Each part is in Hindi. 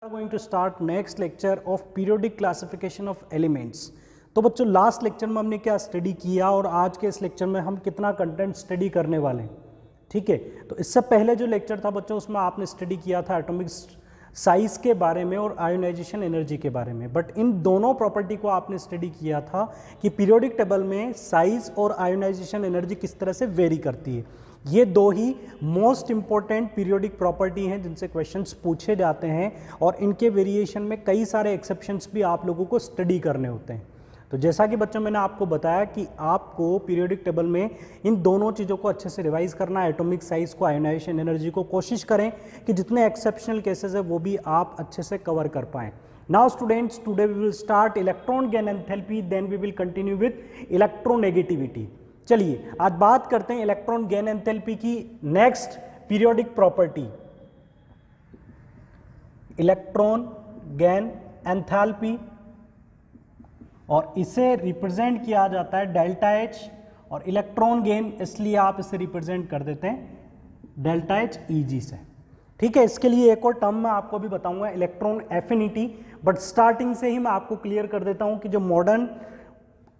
Going to start next lecture of periodic classification of elements। तो बच्चों लास्ट लेक्चर में हमने क्या स्टडी किया और आज के इस लेक्चर में हम कितना कंटेंट स्टडी करने वाले हैं। ठीक है, तो इससे पहले जो लेक्चर था बच्चों उसमें आपने स्टडी किया था एटॉमिक साइज के बारे में और आयोनाइजेशन एनर्जी के बारे में। बट इन दोनों प्रॉपर्टी को आपने स्टडी किया था कि पीरियोडिक टेबल में साइज और आयोनाइजेशन एनर्जी किस तरह से वेरी करती है। ये दो ही मोस्ट इंपॉर्टेंट पीरियोडिक प्रॉपर्टी हैं जिनसे क्वेश्चंस पूछे जाते हैं और इनके वेरिएशन में कई सारे एक्सेप्शंस भी आप लोगों को स्टडी करने होते हैं। तो जैसा कि बच्चों मैंने आपको बताया कि आपको पीरियोडिक टेबल में इन दोनों चीज़ों को अच्छे से रिवाइज करना है, एटॉमिक साइज को, आयोनाइजेशन एनर्जी को। कोशिश करें कि जितने एक्सेप्शनल केसेस है वो भी आप अच्छे से कवर कर पाएँ। Now students, today we will start electron gain enthalpy, then we will continue with electronegativity. चलिए आज बात करते हैं इलेक्ट्रॉन गेन एंथैल्पी की next periodic property, electron gain enthalpy, और इसे रिप्रेजेंट किया जाता है डेल्टा एच। और इलेक्ट्रॉन गेन इसलिए आप इसे रिप्रेजेंट कर देते हैं डेल्टा एच ईजी से। ठीक है, इसके लिए एक और टर्म मैं आपको भी बताऊंगा, इलेक्ट्रॉन एफिनिटी। बट स्टार्टिंग से ही मैं आपको क्लियर कर देता हूं कि जो मॉडर्न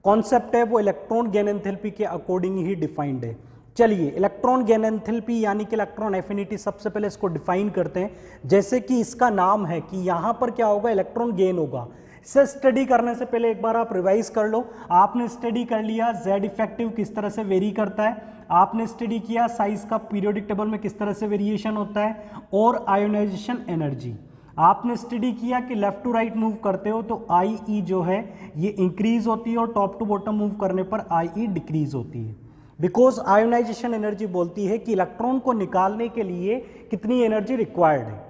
कॉन्सेप्ट है वो इलेक्ट्रॉन गेन एंथैल्पी के अकॉर्डिंग ही डिफाइंड है। चलिए इलेक्ट्रॉन गेन एंथैल्पी यानी कि इलेक्ट्रॉन एफिनिटी, सबसे पहले इसको डिफाइन करते हैं। जैसे कि इसका नाम है कि यहां पर क्या होगा, इलेक्ट्रॉन गेन होगा। इसे स्टडी करने से पहले एक बार आप रिवाइज कर लो। आपने स्टडी कर लिया जेड इफेक्टिव किस तरह से वेरी करता है, आपने स्टडी किया साइज का पीरियोडिक टेबल में किस तरह से वेरिएशन होता है, और आयोनाइजेशन एनर्जी आपने स्टडी किया कि लेफ्ट टू राइट मूव करते हो तो आई ई जो है ये इंक्रीज होती है और टॉप टू बॉटम मूव करने पर आई ई डिक्रीज होती है। बिकॉज आयोनाइजेशन एनर्जी बोलती है कि इलेक्ट्रॉन को निकालने के लिए कितनी एनर्जी रिक्वायर्ड है।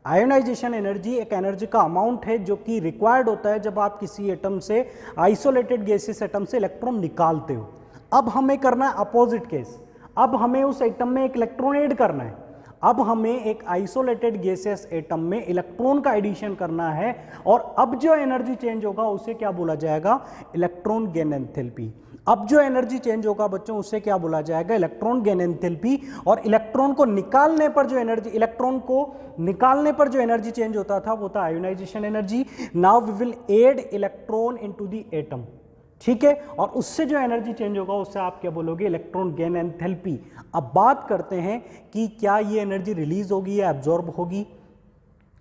आयोनाइजेशन एनर्जी एक एनर्जी का अमाउंट है जो कि रिक्वायर्ड होता है जब आप किसी एटम से, आइसोलेटेड गैसियस एटम से इलेक्ट्रॉन निकालते हो। अब हमें करना है अपोजिट केस, अब हमें उस एटम में एक इलेक्ट्रॉन ऐड करना है। अब हमें एक आइसोलेटेड गैसियस एटम में इलेक्ट्रॉन का एडिशन करना है और अब जो एनर्जी चेंज होगा उसे क्या बोला जाएगा, इलेक्ट्रॉन गेन एंथैल्पी। अब जो एनर्जी चेंज होगा बच्चों उसे क्या बोला जाएगा, इलेक्ट्रॉन गेन एंथैल्पी। और इलेक्ट्रॉन को निकालने पर जो एनर्जी, इलेक्ट्रॉन को निकालने पर जो एनर्जी चेंज होता था वो था ionisation energy. Now we will add electron into the atom. ठीक है, और उससे जो एनर्जी चेंज होगा उससे आप क्या बोलोगे, इलेक्ट्रॉन गेन एंथैल्पी। अब बात करते हैं कि क्या ये एनर्जी रिलीज होगी या एब्जॉर्ब होगी।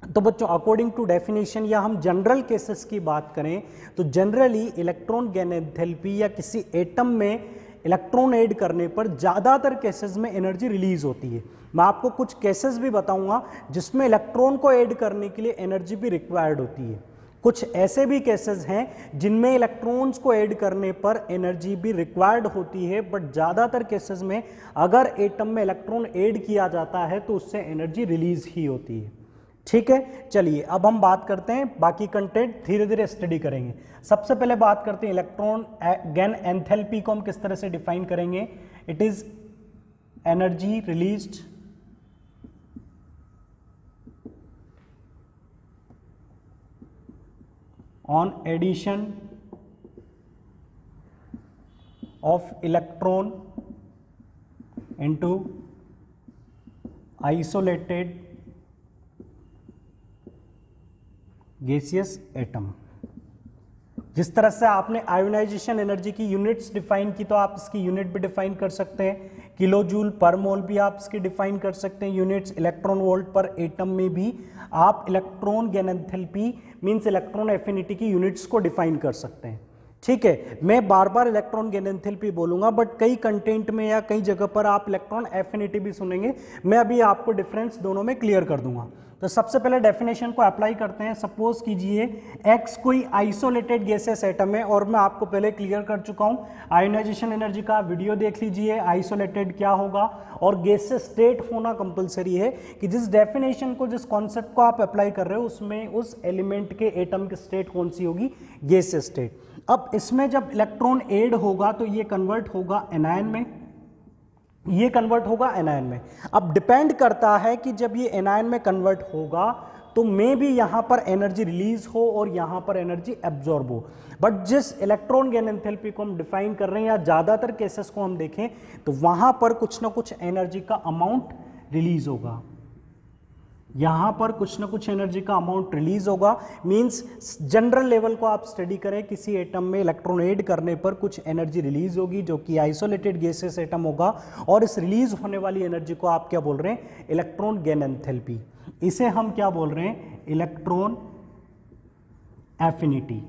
तो बच्चों अकॉर्डिंग टू डेफिनेशन या हम जनरल केसेस की बात करें तो जनरली इलेक्ट्रॉन गेन एंथैल्पी या किसी एटम में इलेक्ट्रॉन ऐड करने पर ज़्यादातर केसेस में एनर्जी रिलीज होती है। मैं आपको कुछ केसेस भी बताऊंगा जिसमें इलेक्ट्रॉन को ऐड करने के लिए एनर्जी भी रिक्वायर्ड होती है। कुछ ऐसे भी केसेस हैं जिनमें इलेक्ट्रॉन्स को ऐड करने पर एनर्जी भी रिक्वायर्ड होती है, बट ज़्यादातर केसेस में अगर एटम में इलेक्ट्रॉन ऐड किया जाता है तो उससे एनर्जी रिलीज ही होती है। ठीक है, चलिए अब हम बात करते हैं, बाकी कंटेंट धीरे धीरे स्टडी करेंगे। सबसे पहले बात करते हैं इलेक्ट्रॉन गेन एंथैल्पी को हम किस तरह से डिफाइन करेंगे। It is energy released on addition of electron into isolated gaseous atom। जिस तरह से आपने आयोनाइजेशन एनर्जी की यूनिट्स डिफाइन की तो आप इसकी यूनिट भी डिफाइन कर सकते हैं, किलो जूल पर मोल भी आप इसकी डिफाइन कर सकते हैं यूनिट्स। इलेक्ट्रॉन वोल्ट पर एटम में भी आप electron gain enthalpy means electron affinity की यूनिट्स को डिफाइन कर सकते हैं। ठीक है, मैं बार बार इलेक्ट्रॉन गेन एंथैल्पी बोलूंगा बट कई कंटेंट में या कई जगह पर आप इलेक्ट्रॉन एफिनिटी भी सुनेंगे। मैं अभी आपको डिफरेंस दोनों में क्लियर कर दूंगा। तो सबसे पहले डेफिनेशन को अप्लाई करते हैं। सपोज कीजिए X कोई आइसोलेटेड गैसेस एटम है और मैं आपको पहले क्लियर कर चुका हूं, आयोनाइजेशन एनर्जी का वीडियो देख लीजिए, आइसोलेटेड क्या होगा और गैसेस स्टेट होना कंपलसरी है कि जिस डेफिनेशन को, जिस कॉन्सेप्ट को आप अप्लाई कर रहे हो उसमें उस एलिमेंट के एटम की स्टेट कौन सी होगी, गैसेस स्टेट। अब इसमें जब इलेक्ट्रॉन ऐड होगा तो ये कन्वर्ट होगा एनायन में, ये कन्वर्ट होगा एनायन में। अब डिपेंड करता है कि जब ये एनायन में कन्वर्ट होगा तो मे भी यहां पर एनर्जी रिलीज हो और यहां पर एनर्जी एब्जॉर्ब हो। बट जिस इलेक्ट्रॉन गेन एंथैल्पी को हम डिफाइन कर रहे हैं या ज्यादातर केसेस को हम देखें तो वहां पर कुछ ना कुछ एनर्जी का अमाउंट रिलीज होगा। यहां पर कुछ ना कुछ एनर्जी का अमाउंट रिलीज होगा। मींस जनरल लेवल को आप स्टडी करें, किसी एटम में इलेक्ट्रॉन ऐड करने पर कुछ एनर्जी रिलीज होगी जो कि आइसोलेटेड गैसेस एटम होगा, और इस रिलीज होने वाली एनर्जी को आप क्या बोल रहे हैं, इलेक्ट्रॉन गेन एंथैल्पी। इसे हम क्या बोल रहे हैं, इलेक्ट्रॉन एफिनिटी।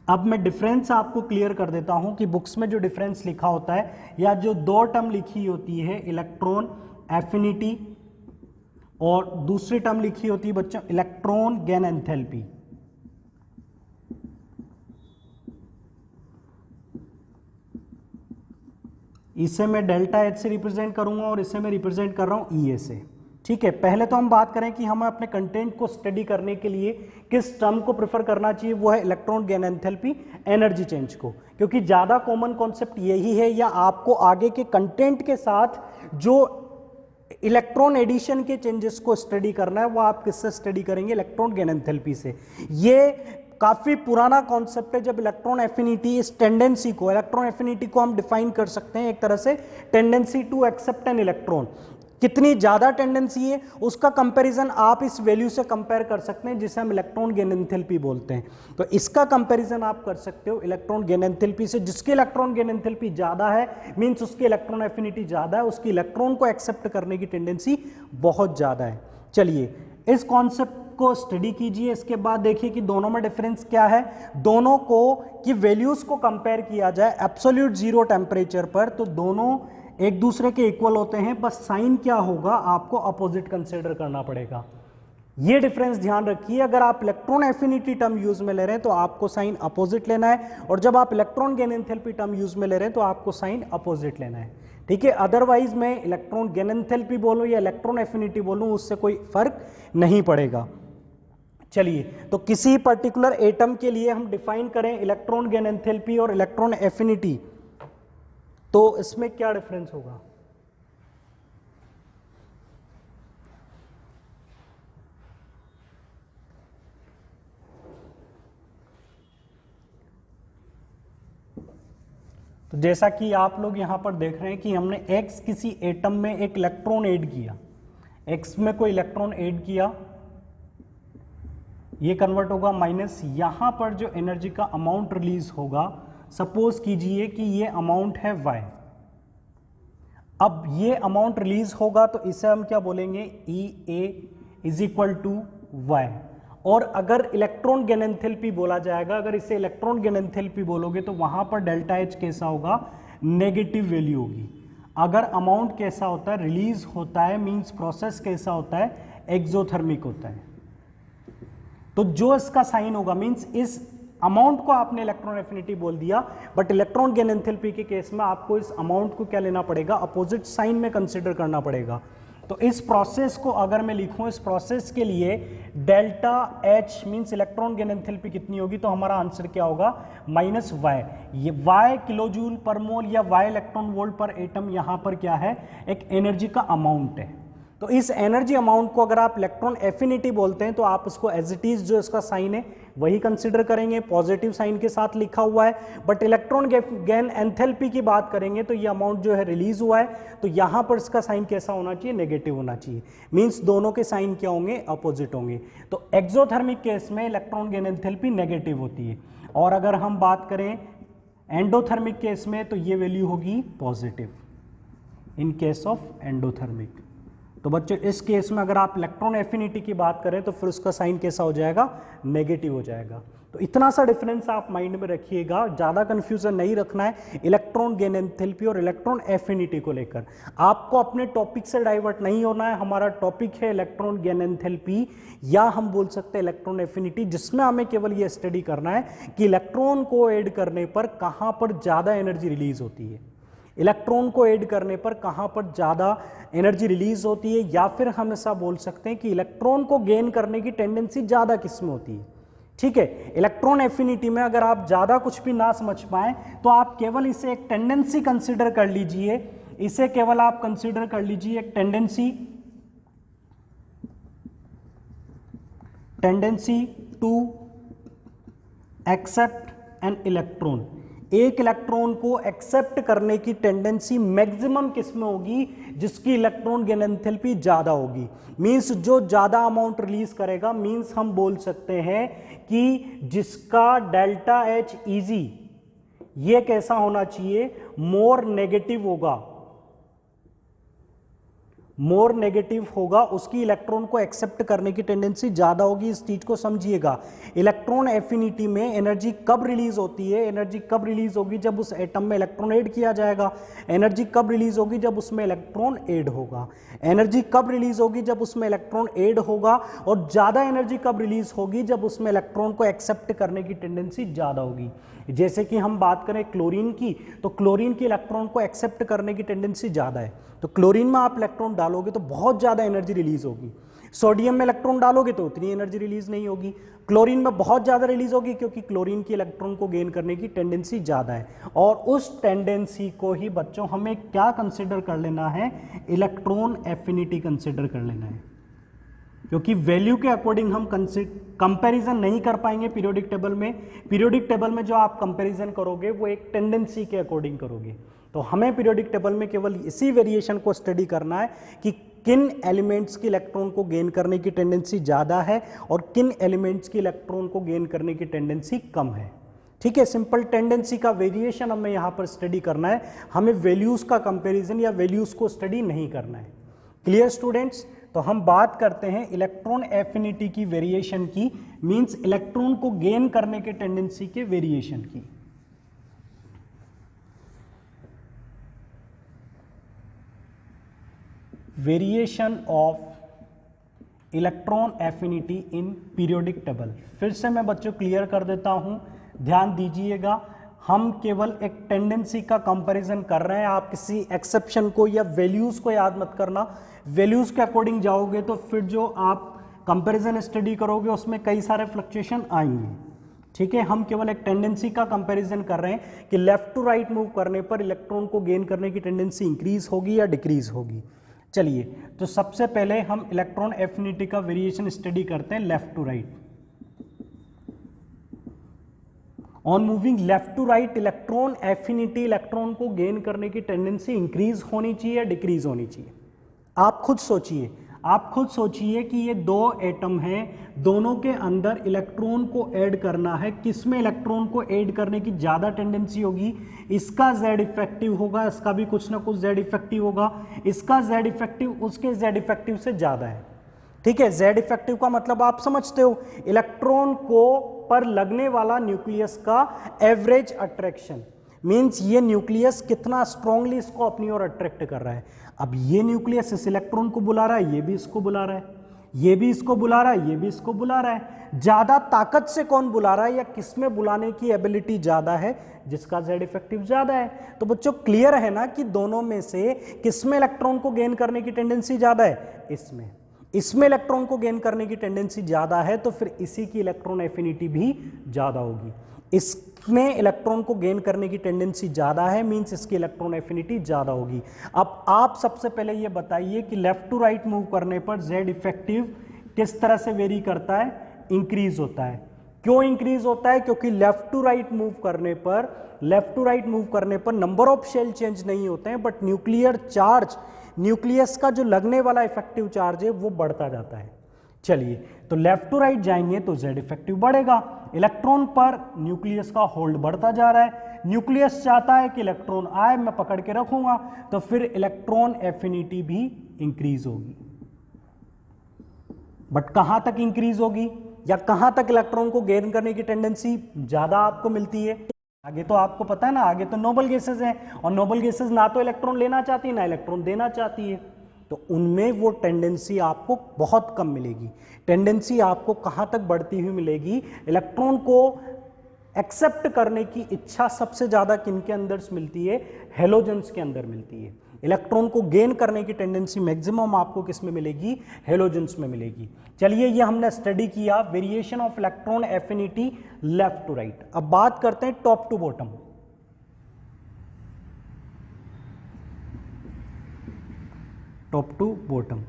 अब मैं डिफरेंस आपको क्लियर कर देता हूं कि बुक्स में जो डिफरेंस लिखा होता है या जो दो टर्म लिखी होती है, इलेक्ट्रॉन एफिनिटी, और दूसरी टर्म लिखी होती है बच्चों इलेक्ट्रॉन गेन एंथैल्पी। इसे मैं डेल्टा एच से रिप्रेजेंट करूंगा और इसे मैं रिप्रेजेंट कर रहा हूं ई ए से। ठीक है, पहले तो हम बात करें कि हमें अपने कंटेंट को स्टडी करने के लिए किस टर्म को प्रेफर करना चाहिए, वो है electron gain enthalpy energy change को, क्योंकि ज्यादा कॉमन कॉन्सेप्ट यही है, या आपको आगे के कंटेंट के साथ जो इलेक्ट्रॉन एडिशन के चेंजेस को स्टडी करना है वो आप किससे स्टडी करेंगे, इलेक्ट्रॉन गेन एंथैल्पी से। ये काफी पुराना कॉन्सेप्ट है, जब इलेक्ट्रॉन एफिनिटी, इस टेंडेंसी को, इलेक्ट्रॉन एफिनिटी को हम डिफाइन कर सकते हैं एक तरह से tendency to accept an electron. कितनी ज्यादा टेंडेंसी है उसका कंपैरिजन आप इस वैल्यू से कंपेयर कर सकते हैं जिसे हम इलेक्ट्रॉन गेन एंथैल्पी बोलते हैं। तो इसका कंपैरिजन आप कर सकते हो इलेक्ट्रॉन गेन एंथैल्पी से। जिसकी इलेक्ट्रॉन गेन एंथैल्पी ज्यादा है मींस उसकी इलेक्ट्रॉन एफिनिटी ज्यादा है, उसकी इलेक्ट्रॉन को एक्सेप्ट करने की टेंडेंसी बहुत ज्यादा है। चलिए इस कॉन्सेप्ट को स्टडी कीजिए, इसके बाद देखिए कि दोनों में डिफरेंस क्या है। दोनों को की वैल्यूज को कंपेयर किया जाए एब्सोल्यूट जीरो टेम्परेचर पर, तो दोनों एक दूसरे के इक्वल होते हैं, बस साइन क्या होगा आपको अपोजिट कंसीडर करना पड़ेगा। ये डिफरेंस ध्यान रखिए, अगर आप इलेक्ट्रॉन एफिनिटी टर्म यूज में ले रहे हैं तो आपको साइन अपोजिट लेना है, और जब आप electron gain enthalpy term use में ले रहे हैं तो आपको साइन अपोजिट लेना है। ठीक है, अदरवाइज मैं इलेक्ट्रॉन गेन एंथैल्पी बोलूं या इलेक्ट्रॉन एफिनिटी बोलूं उससे कोई फर्क नहीं पड़ेगा। चलिए, तो किसी पर्टिकुलर एटम के लिए हम डिफाइन करें इलेक्ट्रॉन गेन एंथैल्पी और इलेक्ट्रॉन एफिनिटी, तो इसमें क्या डिफरेंस होगा। तो जैसा कि आप लोग यहां पर देख रहे हैं कि हमने x किसी एटम में एक इलेक्ट्रॉन ऐड किया, x में कोई इलेक्ट्रॉन ऐड किया, ये कन्वर्ट होगा माइनस, यहां पर जो एनर्जी का अमाउंट रिलीज होगा, सपोज कीजिए कि ये अमाउंट है y। अब ये अमाउंट रिलीज होगा तो इसे हम क्या बोलेंगे, ई ए इज इक्वल टू वाई। और अगर इलेक्ट्रॉन गेन एंथैल्पी बोला जाएगा, अगर इसे इलेक्ट्रॉन गेन एंथैल्पी बोलोगे तो वहां पर डेल्टा एच कैसा होगा, नेगेटिव वैल्यू होगी। अगर अमाउंट कैसा होता है, रिलीज होता है, मींस प्रोसेस कैसा होता है, एक्सोथर्मिक होता है। तो जो इसका साइन होगा, मींस इस अमाउंट को आपने इलेक्ट्रॉन एफिनिटी बोल दिया, बट इलेक्ट्रॉन गेन एंथैल्पी के केस में आपको इस अमाउंट को क्या लेना पड़ेगा, अपोजिट साइन में कंसीडर करना पड़ेगा। तो इस प्रोसेस को अगर मैं लिखूं, इस प्रोसेस के लिए delta H means electron gain enthalpy कितनी होगी, तो हमारा आंसर क्या होगा, माइनस वाई। ये वाई किलो जूल पर मोल या वाई इलेक्ट्रॉन वोल्ट पर एटम, यहां पर क्या है, एक एनर्जी का अमाउंट है। तो इस एनर्जी अमाउंट को अगर आप इलेक्ट्रॉन एफिनिटी बोलते हैं तो आप उसको एज इट इज जो इसका साइन है वही कंसीडर करेंगे, पॉजिटिव साइन के साथ लिखा हुआ है। बट इलेक्ट्रॉन गेन एंथैल्पी की बात करेंगे तो ये अमाउंट जो है रिलीज हुआ है, तो यहां पर इसका साइन कैसा होना चाहिए, नेगेटिव होना चाहिए। मींस दोनों के साइन क्या होंगे, अपोजिट होंगे। तो एक्सोथर्मिक केस में इलेक्ट्रॉन गेन एंथैल्पी नेगेटिव होती है, और अगर हम बात करें एंडोथर्मिक केस में तो ये वैल्यू होगी positive in case of endothermic. तो बच्चों इस केस में अगर आप इलेक्ट्रॉन एफिनिटी की बात करें तो फिर उसका साइन कैसा हो जाएगा, नेगेटिव हो जाएगा। तो इतना सा डिफरेंस आप माइंड में रखिएगा, ज़्यादा कंफ्यूजन नहीं रखना है इलेक्ट्रॉन गेन एंथैल्पी और इलेक्ट्रॉन एफिनिटी को लेकर। आपको अपने टॉपिक से डाइवर्ट नहीं होना है। हमारा टॉपिक है इलेक्ट्रॉन गेन एंथैल्पी, या हम बोल सकते हैं इलेक्ट्रॉन एफिनिटी, जिसमें हमें केवल ये स्टडी करना है कि इलेक्ट्रॉन को ऐड करने पर कहाँ पर ज़्यादा एनर्जी रिलीज होती है, इलेक्ट्रॉन को ऐड करने पर कहां पर ज्यादा एनर्जी रिलीज होती है, या फिर हम ऐसा बोल सकते हैं कि इलेक्ट्रॉन को गेन करने की टेंडेंसी ज्यादा किस में होती है। ठीक है, इलेक्ट्रॉन एफिनिटी में अगर आप ज्यादा कुछ भी ना समझ पाए तो आप केवल इसे एक टेंडेंसी कंसीडर कर लीजिए, इसे केवल आप कंसीडर कर लीजिए एक tendency to accept an electron. एक इलेक्ट्रॉन को एक्सेप्ट करने की टेंडेंसी मैक्सिमम किस में होगी, जिसकी इलेक्ट्रॉन गेन एंथैल्पी ज्यादा होगी। मींस जो ज्यादा अमाउंट रिलीज करेगा, मींस हम बोल सकते हैं कि जिसका डेल्टा एच इजी ये कैसा होना चाहिए, मोर नेगेटिव होगा, मोर नेगेटिव होगा, उसकी इलेक्ट्रॉन को एक्सेप्ट करने की टेंडेंसी ज्यादा होगी। इस चीज को समझिएगा। इलेक्ट्रॉन एफिनिटी में एनर्जी कब रिलीज होती है, एनर्जी कब रिलीज होगी, जब उस एटम में इलेक्ट्रॉन ऐड किया जाएगा। एनर्जी कब रिलीज होगी, जब उसमें इलेक्ट्रॉन ऐड होगा। एनर्जी कब रिलीज होगी, जब उसमें इलेक्ट्रॉन ऐड होगा। और ज्यादा एनर्जी कब रिलीज होगी, जब उसमें इलेक्ट्रॉन को एक्सेप्ट करने की टेंडेंसी ज्यादा होगी। जैसे कि हम बात करें क्लोरीन की, तो क्लोरीन की इलेक्ट्रॉन को एक्सेप्ट करने की टेंडेंसी ज्यादा है, तो क्लोरीन में आप इलेक्ट्रॉन डालोगे तो बहुत ज्यादा एनर्जी रिलीज होगी। सोडियम में इलेक्ट्रॉन डालोगे तो उतनी एनर्जी रिलीज नहीं होगी। क्लोरीन में बहुत ज्यादा रिलीज होगी, क्योंकि क्लोरीन की इलेक्ट्रॉन को गेन करने की टेंडेंसी ज्यादा है। और उस टेंडेंसी को ही बच्चों हमें क्या कंसिडर कर लेना है, इलेक्ट्रॉन एफिनिटी कंसिडर कर लेना है। क्योंकि वैल्यू के अकॉर्डिंग हम कंपैरिजन नहीं कर पाएंगे पीरियोडिक टेबल में। पीरियोडिक टेबल में जो आप कंपैरिजन करोगे वो एक टेंडेंसी के अकॉर्डिंग करोगे। तो हमें पीरियोडिक टेबल में केवल इसी वेरिएशन को स्टडी करना है कि किन एलिमेंट्स की इलेक्ट्रॉन को गेन करने की टेंडेंसी ज़्यादा है और किन एलिमेंट्स की इलेक्ट्रॉन को गेन करने की टेंडेंसी कम है। ठीक है, सिंपल टेंडेंसी का वेरिएशन हमें यहाँ पर स्टडी करना है, हमें वैल्यूज़ का कंपेरिजन या वैल्यूज़ को स्टडी नहीं करना है। Clear students? तो हम बात करते हैं इलेक्ट्रॉन एफिनिटी की वेरिएशन की, मींस इलेक्ट्रॉन को गेन करने के टेंडेंसी के वेरिएशन की। Variation of electron affinity in periodic table. फिर से मैं बच्चों क्लियर कर देता हूं, ध्यान दीजिएगा। हम केवल एक टेंडेंसी का कंपैरिजन कर रहे हैं, आप किसी एक्सेप्शन को या वैल्यूज को याद मत करना। वैल्यूज के अकॉर्डिंग जाओगे तो फिर जो आप कंपैरिजन स्टडी करोगे उसमें कई सारे फ्लक्चुएशन आएंगे। ठीक है, हम केवल एक टेंडेंसी का कंपैरिजन कर रहे हैं कि लेफ्ट टू राइट मूव करने पर इलेक्ट्रॉन को गेन करने की टेंडेंसी इंक्रीज होगी या डिक्रीज होगी। चलिए, तो सबसे पहले हम इलेक्ट्रॉन एफिनिटी का वेरिएशन स्टडी करते हैं left to right. On moving left to right electron affinity, electron को गेन करने की टेंडेंसी इंक्रीज होनी चाहिए या डिक्रीज होनी चाहिए? आप खुद सोचिए, आप खुद सोचिए कि ये दो एटम हैं, दोनों के अंदर इलेक्ट्रॉन को ऐड करना है, किसमें इलेक्ट्रॉन को ऐड करने की ज्यादा टेंडेंसी होगी? इसका जेड इफेक्टिव होगा, इसका भी कुछ ना कुछ जेड इफेक्टिव होगा। इसका जेड इफेक्टिव उसके जेड इफेक्टिव से ज्यादा है। ठीक है, जेड इफेक्टिव का मतलब आप समझते हो, इलेक्ट्रॉन को पर लगने वाला न्यूक्लियस का एवरेज अट्रैक्शन। मींस ये न्यूक्लियस कितना स्ट्रांगली इसको अपनी ओर अट्रैक्ट कर रहा है। अब ये न्यूक्लियस इस इलेक्ट्रॉन को बुला रहा है, ये भी इसको बुला रहा है, ये भी इसको बुला रहा है, ये भी इसको बुला रहा है। ज्यादा ताकत से कौन बुला रहा है या किसमें बुलाने की एबिलिटी ज्यादा है? जिसका जेड इफेक्टिव ज्यादा है। तो बच्चों क्लियर है ना कि दोनों में से किसमें इलेक्ट्रॉन को गेन करने की टेंडेंसी ज्यादा है? इसमें। इसमें इलेक्ट्रॉन को गेन करने की टेंडेंसी ज्यादा है, तो फिर इसी की इलेक्ट्रॉन एफिनिटी भी ज्यादा होगी। इसमें इलेक्ट्रॉन को गेन करने की टेंडेंसी ज्यादा है, मींस इसकी इलेक्ट्रॉन एफिनिटी ज्यादा होगी। अब आप सबसे पहले ये बताइए कि लेफ्ट टू राइट मूव करने पर जेड इफेक्टिव किस तरह से वेरी करता है? इंक्रीज होता है। क्यों इंक्रीज होता है? क्योंकि लेफ्ट टू राइट मूव करने पर नंबर ऑफ शेल चेंज नहीं होते हैं, बट न्यूक्लियर चार्ज, न्यूक्लियस का जो लगने वाला इफेक्टिव चार्ज है वो बढ़ता जाता है। चलिए, तो लेफ्ट टू राइट जाएंगे तो जेड इफेक्टिव बढ़ेगा, इलेक्ट्रॉन पर न्यूक्लियस का होल्ड बढ़ता जा रहा है। न्यूक्लियस चाहता है कि इलेक्ट्रॉन आए, मैं पकड़ के रखूंगा, तो फिर इलेक्ट्रॉन एफिनिटी भी इंक्रीज होगी। बट कहां तक इंक्रीज होगी या कहां तक इलेक्ट्रॉन को गेन करने की टेंडेंसी ज्यादा आपको मिलती है? आगे तो आपको पता है ना, आगे तो नोबल गैसेज हैं, और नोबल गैसेज ना तो इलेक्ट्रॉन लेना चाहती है ना इलेक्ट्रॉन देना चाहती है, तो उनमें वो टेंडेंसी आपको बहुत कम मिलेगी। टेंडेंसी आपको कहां तक बढ़ती हुई मिलेगी? इलेक्ट्रॉन को एक्सेप्ट करने की इच्छा सबसे ज्यादा किनके अंदर मिलती है? हेलोजेंस के अंदर मिलती है। इलेक्ट्रॉन को गेन करने की टेंडेंसी मैक्सिमम आपको किस में मिलेगी? हेलोजेंस में मिलेगी। चलिए, ये हमने स्टडी किया variation of electron affinity left to right. अब बात करते हैं top to bottom. Top to bottom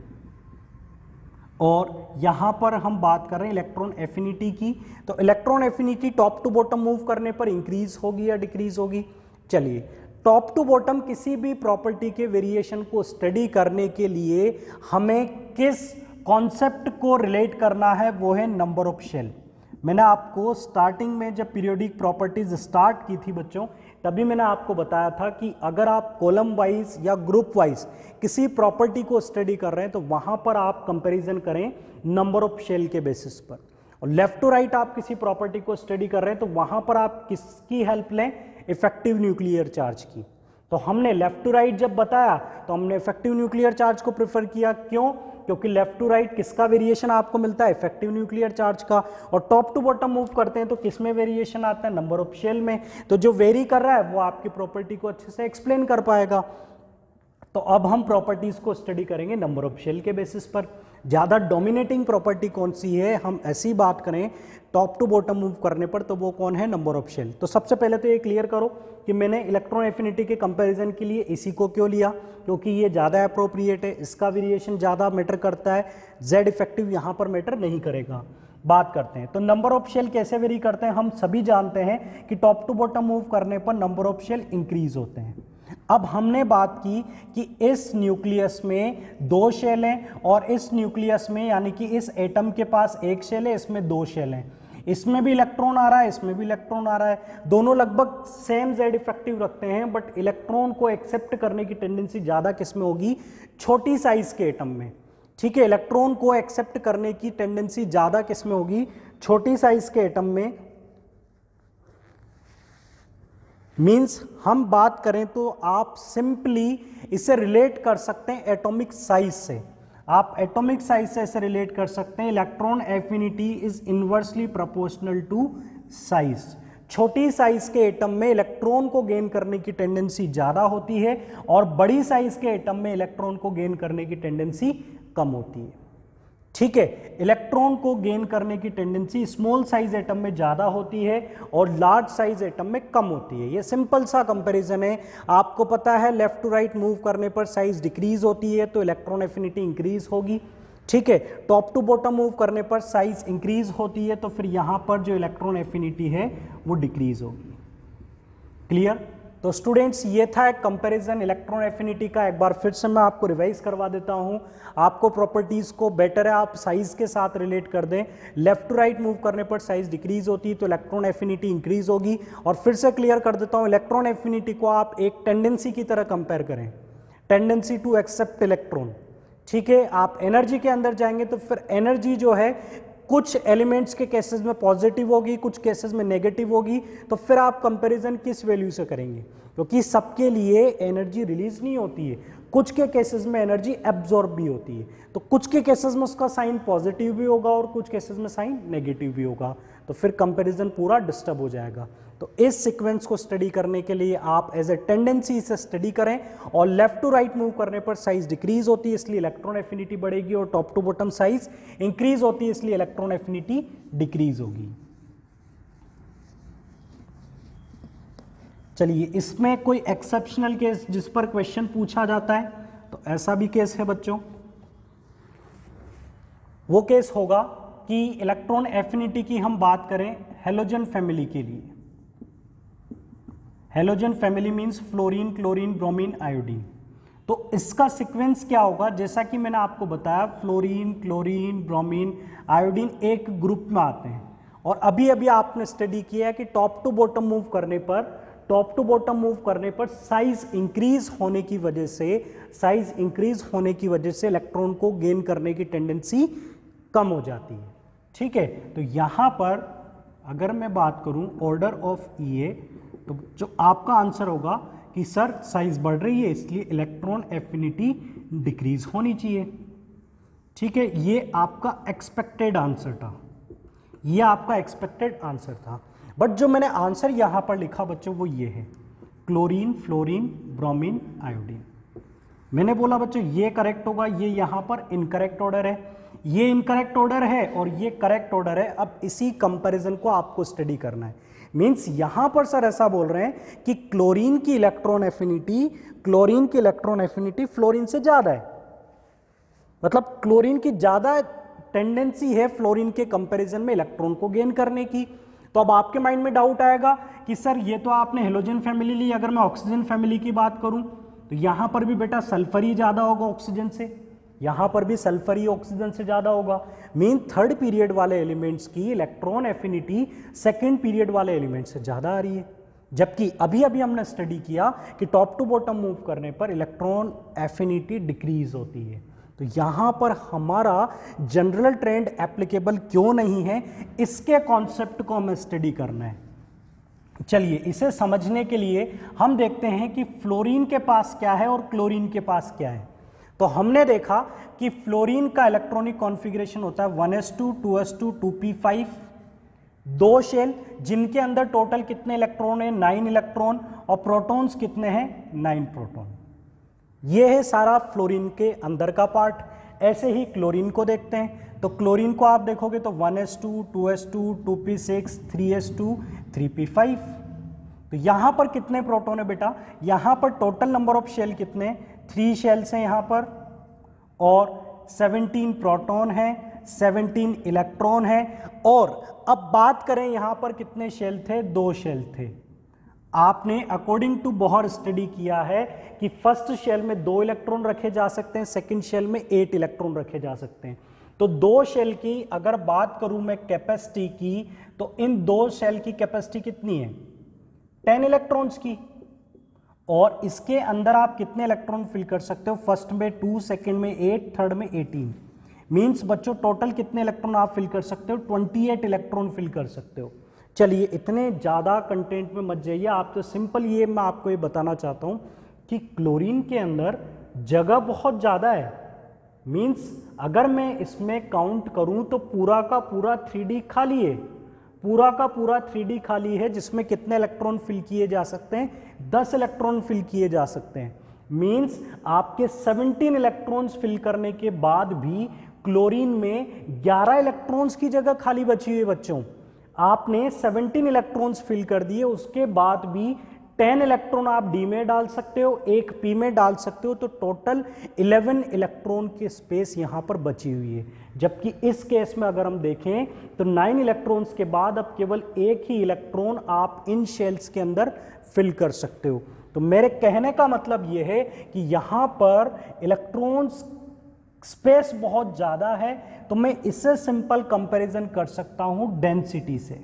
और यहाँ पर हम बात कर रहे हैं इलेक्ट्रॉन एफिनिटी की। तो electron affinity top to bottom move करने पर इंक्रीज होगी या डिक्रीज होगी? चलिए, टॉप टू बॉटम किसी भी प्रॉपर्टी के वेरिएशन को स्टडी करने के लिए हमें किस कॉन्सेप्ट को रिलेट करना है, वो है नंबर ऑफ शेल। मैंने आपको स्टार्टिंग में जब पीरियोडिक प्रॉपर्टीज स्टार्ट की थी बच्चों, तभी मैंने आपको बताया था कि अगर आप कॉलम वाइज या ग्रुप वाइज किसी प्रॉपर्टी को स्टडी कर रहे हैं तो वहां पर आप कंपैरिजन करें नंबर ऑफ शेल के बेसिस पर, और लेफ्ट टू राइट आप किसी प्रॉपर्टी को स्टडी कर रहे हैं तो वहां पर आप किसकी हेल्प लें? इफेक्टिव न्यूक्लियर चार्ज की। तो हमने लेफ्ट टू राइट जब बताया तो हमने इफेक्टिव न्यूक्लियर चार्ज को प्रेफर किया। क्यों? क्योंकि लेफ्ट टू राइट किसका वेरिएशन आपको मिलता है? इफेक्टिव न्यूक्लियर चार्ज का। और टॉप टू बॉटम मूव करते हैं तो किस में वेरिएशन आता है? नंबर ऑफ शेल में। तो जो वेरी कर रहा है वो आपकी प्रॉपर्टी को अच्छे से एक्सप्लेन कर पाएगा। तो अब हम प्रॉपर्टीज को स्टडी करेंगे नंबर ऑफ शेल के बेसिस पर। ज़्यादा डोमिनेटिंग प्रॉपर्टी कौन सी है, हम ऐसी बात करें टॉप टू बॉटम मूव करने पर, तो वो कौन है? Number of shell. तो सबसे पहले तो ये क्लियर करो कि मैंने इलेक्ट्रॉन एफिनिटी के कंपैरिजन के लिए इसी को क्यों लिया, क्योंकि ये ज़्यादा अप्रोप्रिएट है, इसका वेरिएशन ज़्यादा मैटर करता है, जेड इफेक्टिव यहाँ पर मैटर नहीं करेगा। बात करते हैं तो नंबर ऑफ शेल कैसे वेरी करते हैं। हम सभी जानते हैं कि टॉप टू बॉटम मूव करने पर नंबर ऑफ शेल इंक्रीज होते हैं। अब हमने बात की कि इस न्यूक्लियस में 2 शेल हैं और इस न्यूक्लियस में यानी कि इस एटम के पास 1 शेल है, इसमें 2 शेल हैं। इसमें भी इलेक्ट्रॉन आ रहा है, इसमें भी इलेक्ट्रॉन आ रहा है, दोनों लगभग सेम जेड इफेक्टिव रखते हैं, बट इलेक्ट्रॉन को एक्सेप्ट करने की टेंडेंसी ज़्यादा किस में होगी? छोटी साइज के एटम में। ठीक है, इलेक्ट्रॉन को एक्सेप्ट करने की टेंडेंसी ज़्यादा किस में होगी? छोटी साइज के एटम में। मीन्स हम बात करें तो आप सिंपली इसे रिलेट कर सकते हैं एटॉमिक साइज से। आप एटॉमिक साइज से इसे रिलेट कर सकते हैं। Electron affinity is inversely proportional to size. छोटी साइज के एटम में इलेक्ट्रॉन को गेन करने की टेंडेंसी ज्यादा होती है और बड़ी साइज के एटम में इलेक्ट्रॉन को गेन करने की टेंडेंसी कम होती है। ठीक है, इलेक्ट्रॉन को गेन करने की टेंडेंसी स्मॉल साइज एटम में ज्यादा होती है और लार्ज साइज एटम में कम होती है। ये सिंपल सा कंपैरिजन है। आपको पता है लेफ्ट टू राइट मूव करने पर साइज डिक्रीज होती है तो इलेक्ट्रॉन एफिनिटी इंक्रीज होगी। ठीक है, टॉप टू बॉटम मूव करने पर साइज इंक्रीज होती है तो फिर यहां पर जो इलेक्ट्रॉन एफिनिटी है वो डिक्रीज होगी। क्लियर? तो स्टूडेंट्स ये था एक कंपैरिजन इलेक्ट्रॉन एफिनिटी का। एक बार फिर से मैं आपको रिवाइज करवा देता हूं। आपको प्रॉपर्टीज को बेटर है आप साइज के साथ रिलेट कर दें। लेफ्ट टू राइट मूव करने पर साइज डिक्रीज होती है तो इलेक्ट्रॉन एफिनिटी इंक्रीज होगी। और फिर से क्लियर कर देता हूं, इलेक्ट्रॉन एफिनिटी को आप एक टेंडेंसी की तरह कंपेयर करें, टेंडेंसी टू एक्सेप्ट इलेक्ट्रॉन। ठीक है, आप एनर्जी के अंदर जाएंगे तो फिर एनर्जी जो है कुछ एलिमेंट्स के केसेस में पॉजिटिव होगी, कुछ केसेस में नेगेटिव होगी। तो फिर आप कंपैरिजन किस वैल्यू से करेंगे? क्योंकि सबके लिए एनर्जी रिलीज नहीं होती है, कुछ के केसेस में एनर्जी एब्जॉर्ब भी होती है। तो कुछ के केसेस में उसका साइन पॉजिटिव भी होगा और कुछ केसेस में साइन नेगेटिव भी होगा। तो फिर कंपैरिजन पूरा डिस्टर्ब हो जाएगा। तो इस सीक्वेंस को स्टडी करने के लिए आप एज ए टेंडेंसी इसे स्टडी करें और लेफ्ट टू राइट मूव करने पर साइज डिक्रीज होती है इसलिए इलेक्ट्रॉन एफिनिटी बढ़ेगी और top to bottom size increase होती है इसलिए इलेक्ट्रॉन एफिनिटी डिक्रीज होगी। चलिए, इसमें कोई एक्सेप्शनल केस जिस पर क्वेश्चन पूछा जाता है तो ऐसा भी केस है बच्चों। वो केस होगा कि इलेक्ट्रॉन एफिनिटी की हम बात करें हैलोजन फैमिली के लिए। Halogen family means fluorine, chlorine, bromine, iodine. तो इसका सीक्वेंस क्या होगा? जैसा कि मैंने आपको बताया, फ्लोरीन, क्लोरीन, ब्रोमीन, आयोडीन एक ग्रुप में आते हैं और अभी अभी आपने स्टडी किया है कि टॉप टू बॉटम मूव करने पर साइज इंक्रीज होने की वजह से इलेक्ट्रॉन को गेन करने की टेंडेंसी कम हो जाती है। ठीक है, तो यहां पर अगर मैं बात करूं ऑर्डर ऑफ ईए तो जो आपका आंसर होगा कि सर साइज बढ़ रही है इसलिए इलेक्ट्रॉन एफिनिटी डिक्रीज होनी चाहिए। ठीक है, ये आपका एक्सपेक्टेड आंसर था। बट जो मैंने आंसर यहां पर लिखा बच्चों वो ये है, क्लोरीन, फ्लोरीन, ब्रोमीन, आयोडीन। मैंने बोला बच्चों ये करेक्ट होगा, ये यहां पर इनकरेक्ट ऑर्डर है, ये इनकरेक्ट ऑर्डर है और ये करेक्ट ऑर्डर है। अब इसी कंपैरिजन को आपको स्टडी करना है। मींस यहां पर सर ऐसा बोल रहे हैं कि क्लोरीन की इलेक्ट्रॉन एफिनिटी फ्लोरीन से ज्यादा है, मतलब क्लोरीन की ज्यादा टेंडेंसी है फ्लोरीन के कंपैरिजन में इलेक्ट्रॉन को गेन करने की। तो अब आपके माइंड में डाउट आएगा कि सर ये तो आपने हेलोजन फैमिली ली, अगर मैं ऑक्सीजन फैमिली की बात करूं तो यहां पर भी बेटा सल्फर ही ज्यादा होगा ऑक्सीजन से, यहां पर भी सल्फर ही ऑक्सीजन से ज्यादा होगा। मीन थर्ड पीरियड वाले एलिमेंट्स की इलेक्ट्रॉन एफिनिटी सेकंड पीरियड वाले एलिमेंट से ज्यादा आ रही है, जबकि अभी अभी हमने स्टडी किया कि टॉप टू बॉटम मूव करने पर इलेक्ट्रॉन एफिनिटी डिक्रीज होती है। तो यहां पर हमारा जनरल ट्रेंड एप्लीकेबल क्यों नहीं है, इसके कॉन्सेप्ट को हमें स्टडी करना है। चलिए इसे समझने के लिए हम देखते हैं कि फ्लोरीन के पास क्या है और क्लोरीन के पास क्या है। तो हमने देखा कि फ्लोरीन का इलेक्ट्रॉनिक कॉन्फ़िगरेशन होता है 1s2 2s2 2p5, दो शेल जिनके अंदर टोटल कितने इलेक्ट्रॉन है 9 इलेक्ट्रॉन, और प्रोटॉन्स कितने हैं 9 प्रोटॉन। ये है सारा फ्लोरीन के अंदर का पार्ट। ऐसे ही क्लोरीन को देखते हैं, तो क्लोरीन को आप देखोगे तो 1s2 2s2 2p6 3s2 3p5। तो यहां पर कितने प्रोटॉन है बेटा, यहां पर टोटल नंबर ऑफ शेल कितने 3 शेल्स हैं यहां पर, और 17 प्रोटॉन है, 17 इलेक्ट्रॉन है। और अब बात करें यहां पर कितने शेल थे, 2 शेल थे। आपने अकॉर्डिंग टू बोहर स्टडी किया है कि फर्स्ट शेल में 2 इलेक्ट्रॉन रखे जा सकते हैं, सेकंड शेल में 8 इलेक्ट्रॉन रखे जा सकते हैं। तो 2 शेल की अगर बात करूं मैं कैपेसिटी की, तो इन 2 शेल की कैपेसिटी कितनी है 10 इलेक्ट्रॉन्स की। और इसके अंदर आप कितने इलेक्ट्रॉन फिल कर सकते हो, फर्स्ट में 2, सेकंड में 8, थर्ड में 18। मींस बच्चों टोटल कितने इलेक्ट्रॉन आप फिल कर सकते हो, 28 इलेक्ट्रॉन फिल कर सकते हो। चलिए इतने ज़्यादा कंटेंट में मत जाइए, आप तो सिंपल ये मैं आपको ये बताना चाहता हूँ कि क्लोरीन के अंदर जगह बहुत ज़्यादा है। मींस अगर मैं इसमें काउंट करूँ तो पूरा का पूरा 3D खाली है, पूरा का पूरा 3D खाली है, जिसमें कितने इलेक्ट्रॉन फिल किए जा सकते हैं 10 इलेक्ट्रॉन फिल किए जा सकते हैं। मींस आपके 17 इलेक्ट्रॉन्स फिल करने के बाद भी क्लोरीन में 11 इलेक्ट्रॉन्स की जगह खाली बची हुई है। बच्चों आपने 17 इलेक्ट्रॉन्स फिल कर दिए, उसके बाद भी 10 इलेक्ट्रॉन आप डी में डाल सकते हो, एक पी में डाल सकते हो, तो टोटल 11 इलेक्ट्रॉन की स्पेस यहां पर बची हुई है। जबकि इस केस में अगर हम देखें तो 9 इलेक्ट्रॉन्स के बाद अब केवल एक ही इलेक्ट्रॉन आप इन शेल्स के अंदर फिल कर सकते हो। तो मेरे कहने का मतलब यह है कि यहां पर इलेक्ट्रॉन्स स्पेस बहुत ज्यादा है, तो मैं इससे सिंपल कंपैरिजन कर सकता हूं डेंसिटी से।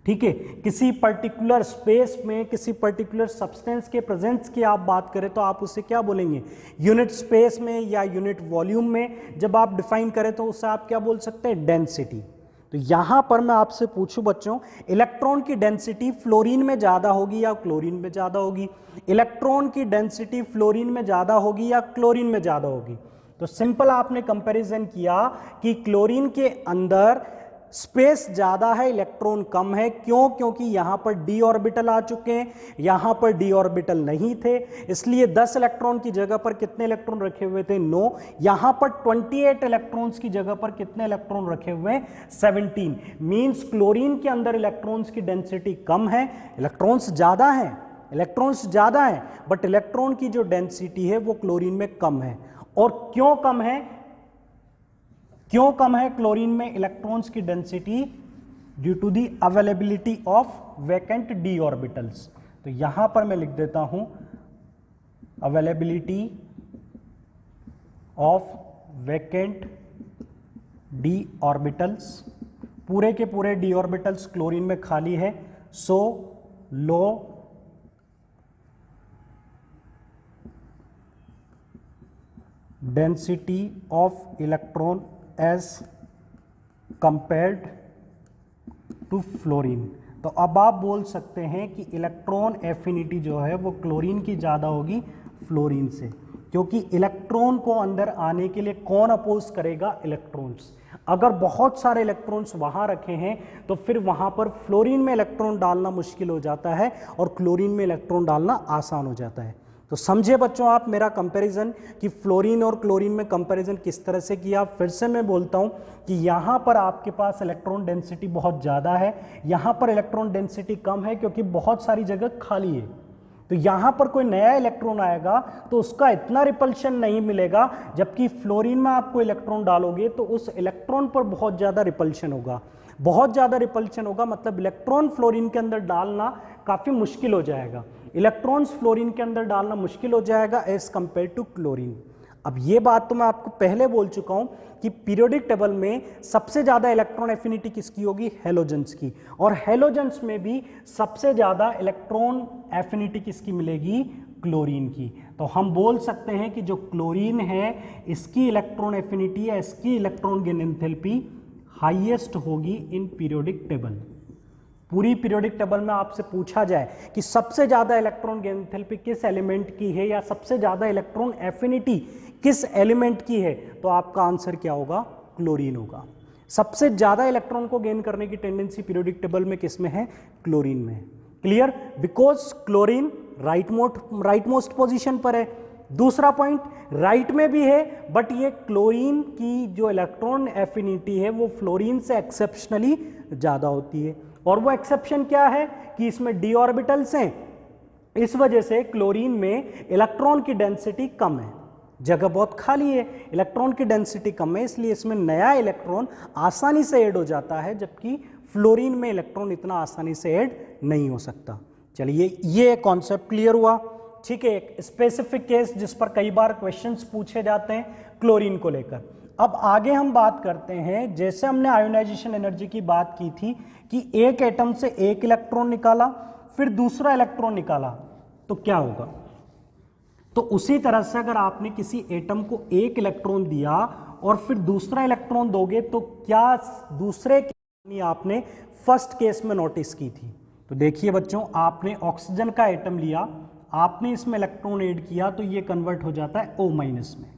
ठीक है, किसी पर्टिकुलर स्पेस में किसी पर्टिकुलर सब्सटेंस के प्रेजेंस की आप बात करें तो आप उसे क्या बोलेंगे, यूनिट स्पेस में या यूनिट वॉल्यूम में जब आप डिफाइन करें तो उसे आप क्या बोल सकते हैं, डेंसिटी। तो यहां पर मैं आपसे पूछूं बच्चों, इलेक्ट्रॉन की डेंसिटी फ्लोरीन में ज्यादा होगी या क्लोरीन में ज्यादा होगी, इलेक्ट्रॉन की डेंसिटी फ्लोरीन में ज्यादा होगी या क्लोरीन में ज्यादा होगी। तो सिंपल आपने कंपैरिजन किया कि क्लोरीन के अंदर स्पेस ज्यादा है, इलेक्ट्रॉन कम है। क्यों? क्योंकि यहां पर डी ऑर्बिटल आ चुके हैं, यहां पर डी ऑर्बिटल नहीं थे, इसलिए 10 इलेक्ट्रॉन की जगह पर कितने इलेक्ट्रॉन रखे हुए थे, 9। यहां पर 28 इलेक्ट्रॉन्स की जगह पर कितने इलेक्ट्रॉन रखे हुए हैं, 17। मींस क्लोरीन के अंदर इलेक्ट्रॉन्स की डेंसिटी कम है, इलेक्ट्रॉन्स ज्यादा हैं, इलेक्ट्रॉन्स ज्यादा हैं, बट इलेक्ट्रॉन की जो डेंसिटी है वो क्लोरीन में कम है। और क्यों कम है, क्यों कम है क्लोरीन में इलेक्ट्रॉन्स की density, due to the availability of vacant D orbitals. तो यहां पर मैं लिख देता हूं availability of vacant D orbitals, पूरे के पूरे डी ऑर्बिटल्स क्लोरीन में खाली है, so low density of electron as compared to fluorine. तो अब आप बोल सकते हैं कि इलेक्ट्रॉन एफिनिटी जो है वो क्लोरीन की ज़्यादा होगी फ्लोरीन से, क्योंकि इलेक्ट्रॉन को अंदर आने के लिए कौन अपोज करेगा, इलेक्ट्रॉन्स। अगर बहुत सारे इलेक्ट्रॉन्स वहाँ रखे हैं तो फिर वहाँ पर फ्लोरीन में इलेक्ट्रॉन डालना मुश्किल हो जाता है और क्लोरीन में इलेक्ट्रॉन डालना आसान हो जाता है। तो समझे बच्चों आप मेरा कंपैरिजन कि फ्लोरीन और क्लोरीन में कंपैरिजन किस तरह से किया। फिर से मैं बोलता हूं कि यहां पर आपके पास इलेक्ट्रॉन डेंसिटी बहुत ज़्यादा है, यहां पर इलेक्ट्रॉन डेंसिटी कम है क्योंकि बहुत सारी जगह खाली है। तो यहां पर कोई नया इलेक्ट्रॉन आएगा तो उसका इतना रिपल्शन नहीं मिलेगा, जबकि फ्लोरीन में आपको इलेक्ट्रॉन डालोगे तो उस इलेक्ट्रॉन पर बहुत ज्यादा रिपल्शन होगा। बहुत ज्यादा रिपल्शन होगा मतलब इलेक्ट्रॉन फ्लोरीन के अंदर डालना काफी मुश्किल हो जाएगा। इलेक्ट्रॉन्स फ्लोरीन के अंदर डालना मुश्किल हो जाएगा एज कंपेयर टू क्लोरीन। अब ये बात तो मैं आपको पहले बोल चुका हूं कि पीरियोडिक टेबल में सबसे ज्यादा इलेक्ट्रॉन एफिनिटी किसकी होगी, हैलोजेंस की, और हैलोजेंस में भी सबसे ज्यादा इलेक्ट्रॉन एफिनिटी किसकी मिलेगी, क्लोरीन की। तो हम बोल सकते हैं कि जो क्लोरीन है इसकी इलेक्ट्रॉन एफिनिटी या इसकी इलेक्ट्रॉन गेन एंथैल्पी हाईएस्ट होगी इन पीरियोडिक टेबल। पूरी पीरियोडिक टेबल में आपसे पूछा जाए कि सबसे ज्यादा इलेक्ट्रॉन गेन एंथैल्पी किस एलिमेंट की है या सबसे ज्यादा इलेक्ट्रॉन एफिनिटी किस एलिमेंट की है, तो आपका आंसर क्या होगा, क्लोरीन होगा। सबसे ज्यादा इलेक्ट्रॉन को गेन करने की टेंडेंसी पीरियोडिक टेबल में किस में है, क्लोरीन में है। Clear, because chlorine right most position पर है। दूसरा पॉइंट, राइट में भी है बट ये क्लोरीन की जो इलेक्ट्रॉन एफिनिटी है वो फ्लोरीन से एक्सेप्शनली ज्यादा होती है, और वो एक्सेप्शन क्या है कि इसमें डी ऑर्बिटल्स हैं, इस वजह से क्लोरीन में इलेक्ट्रॉन की डेंसिटी कम है, जगह बहुत खाली है, इलेक्ट्रॉन की डेंसिटी कम है, इसलिए इसमें नया इलेक्ट्रॉन आसानी से ऐड हो जाता है, जबकि फ्लोरीन में इलेक्ट्रॉन इतना आसानी से ऐड नहीं हो सकता। चलिए ये कॉन्सेप्ट क्लियर हुआ। ठीक है, एक स्पेसिफिक केस जिस पर कई बार क्वेश्चंस पूछे जाते हैं क्लोरीन को लेकर। अब आगे हम बात करते हैं, जैसे हमने आयोनाइजेशन एनर्जी की बात की थी कि एक एटम से एक इलेक्ट्रॉन निकाला फिर दूसरा इलेक्ट्रॉन निकाला तो क्या होगा, तो उसी तरह से अगर आपने किसी एटम को एक इलेक्ट्रॉन दिया और फिर दूसरा इलेक्ट्रॉन दोगे तो क्या दूसरे की आपने फर्स्ट केस में नोटिस की थी। तो देखिए बच्चों, आपने ऑक्सीजन का एटम लिया, आपने इसमें इलेक्ट्रॉन ऐड किया तो ये कन्वर्ट हो जाता है O- में।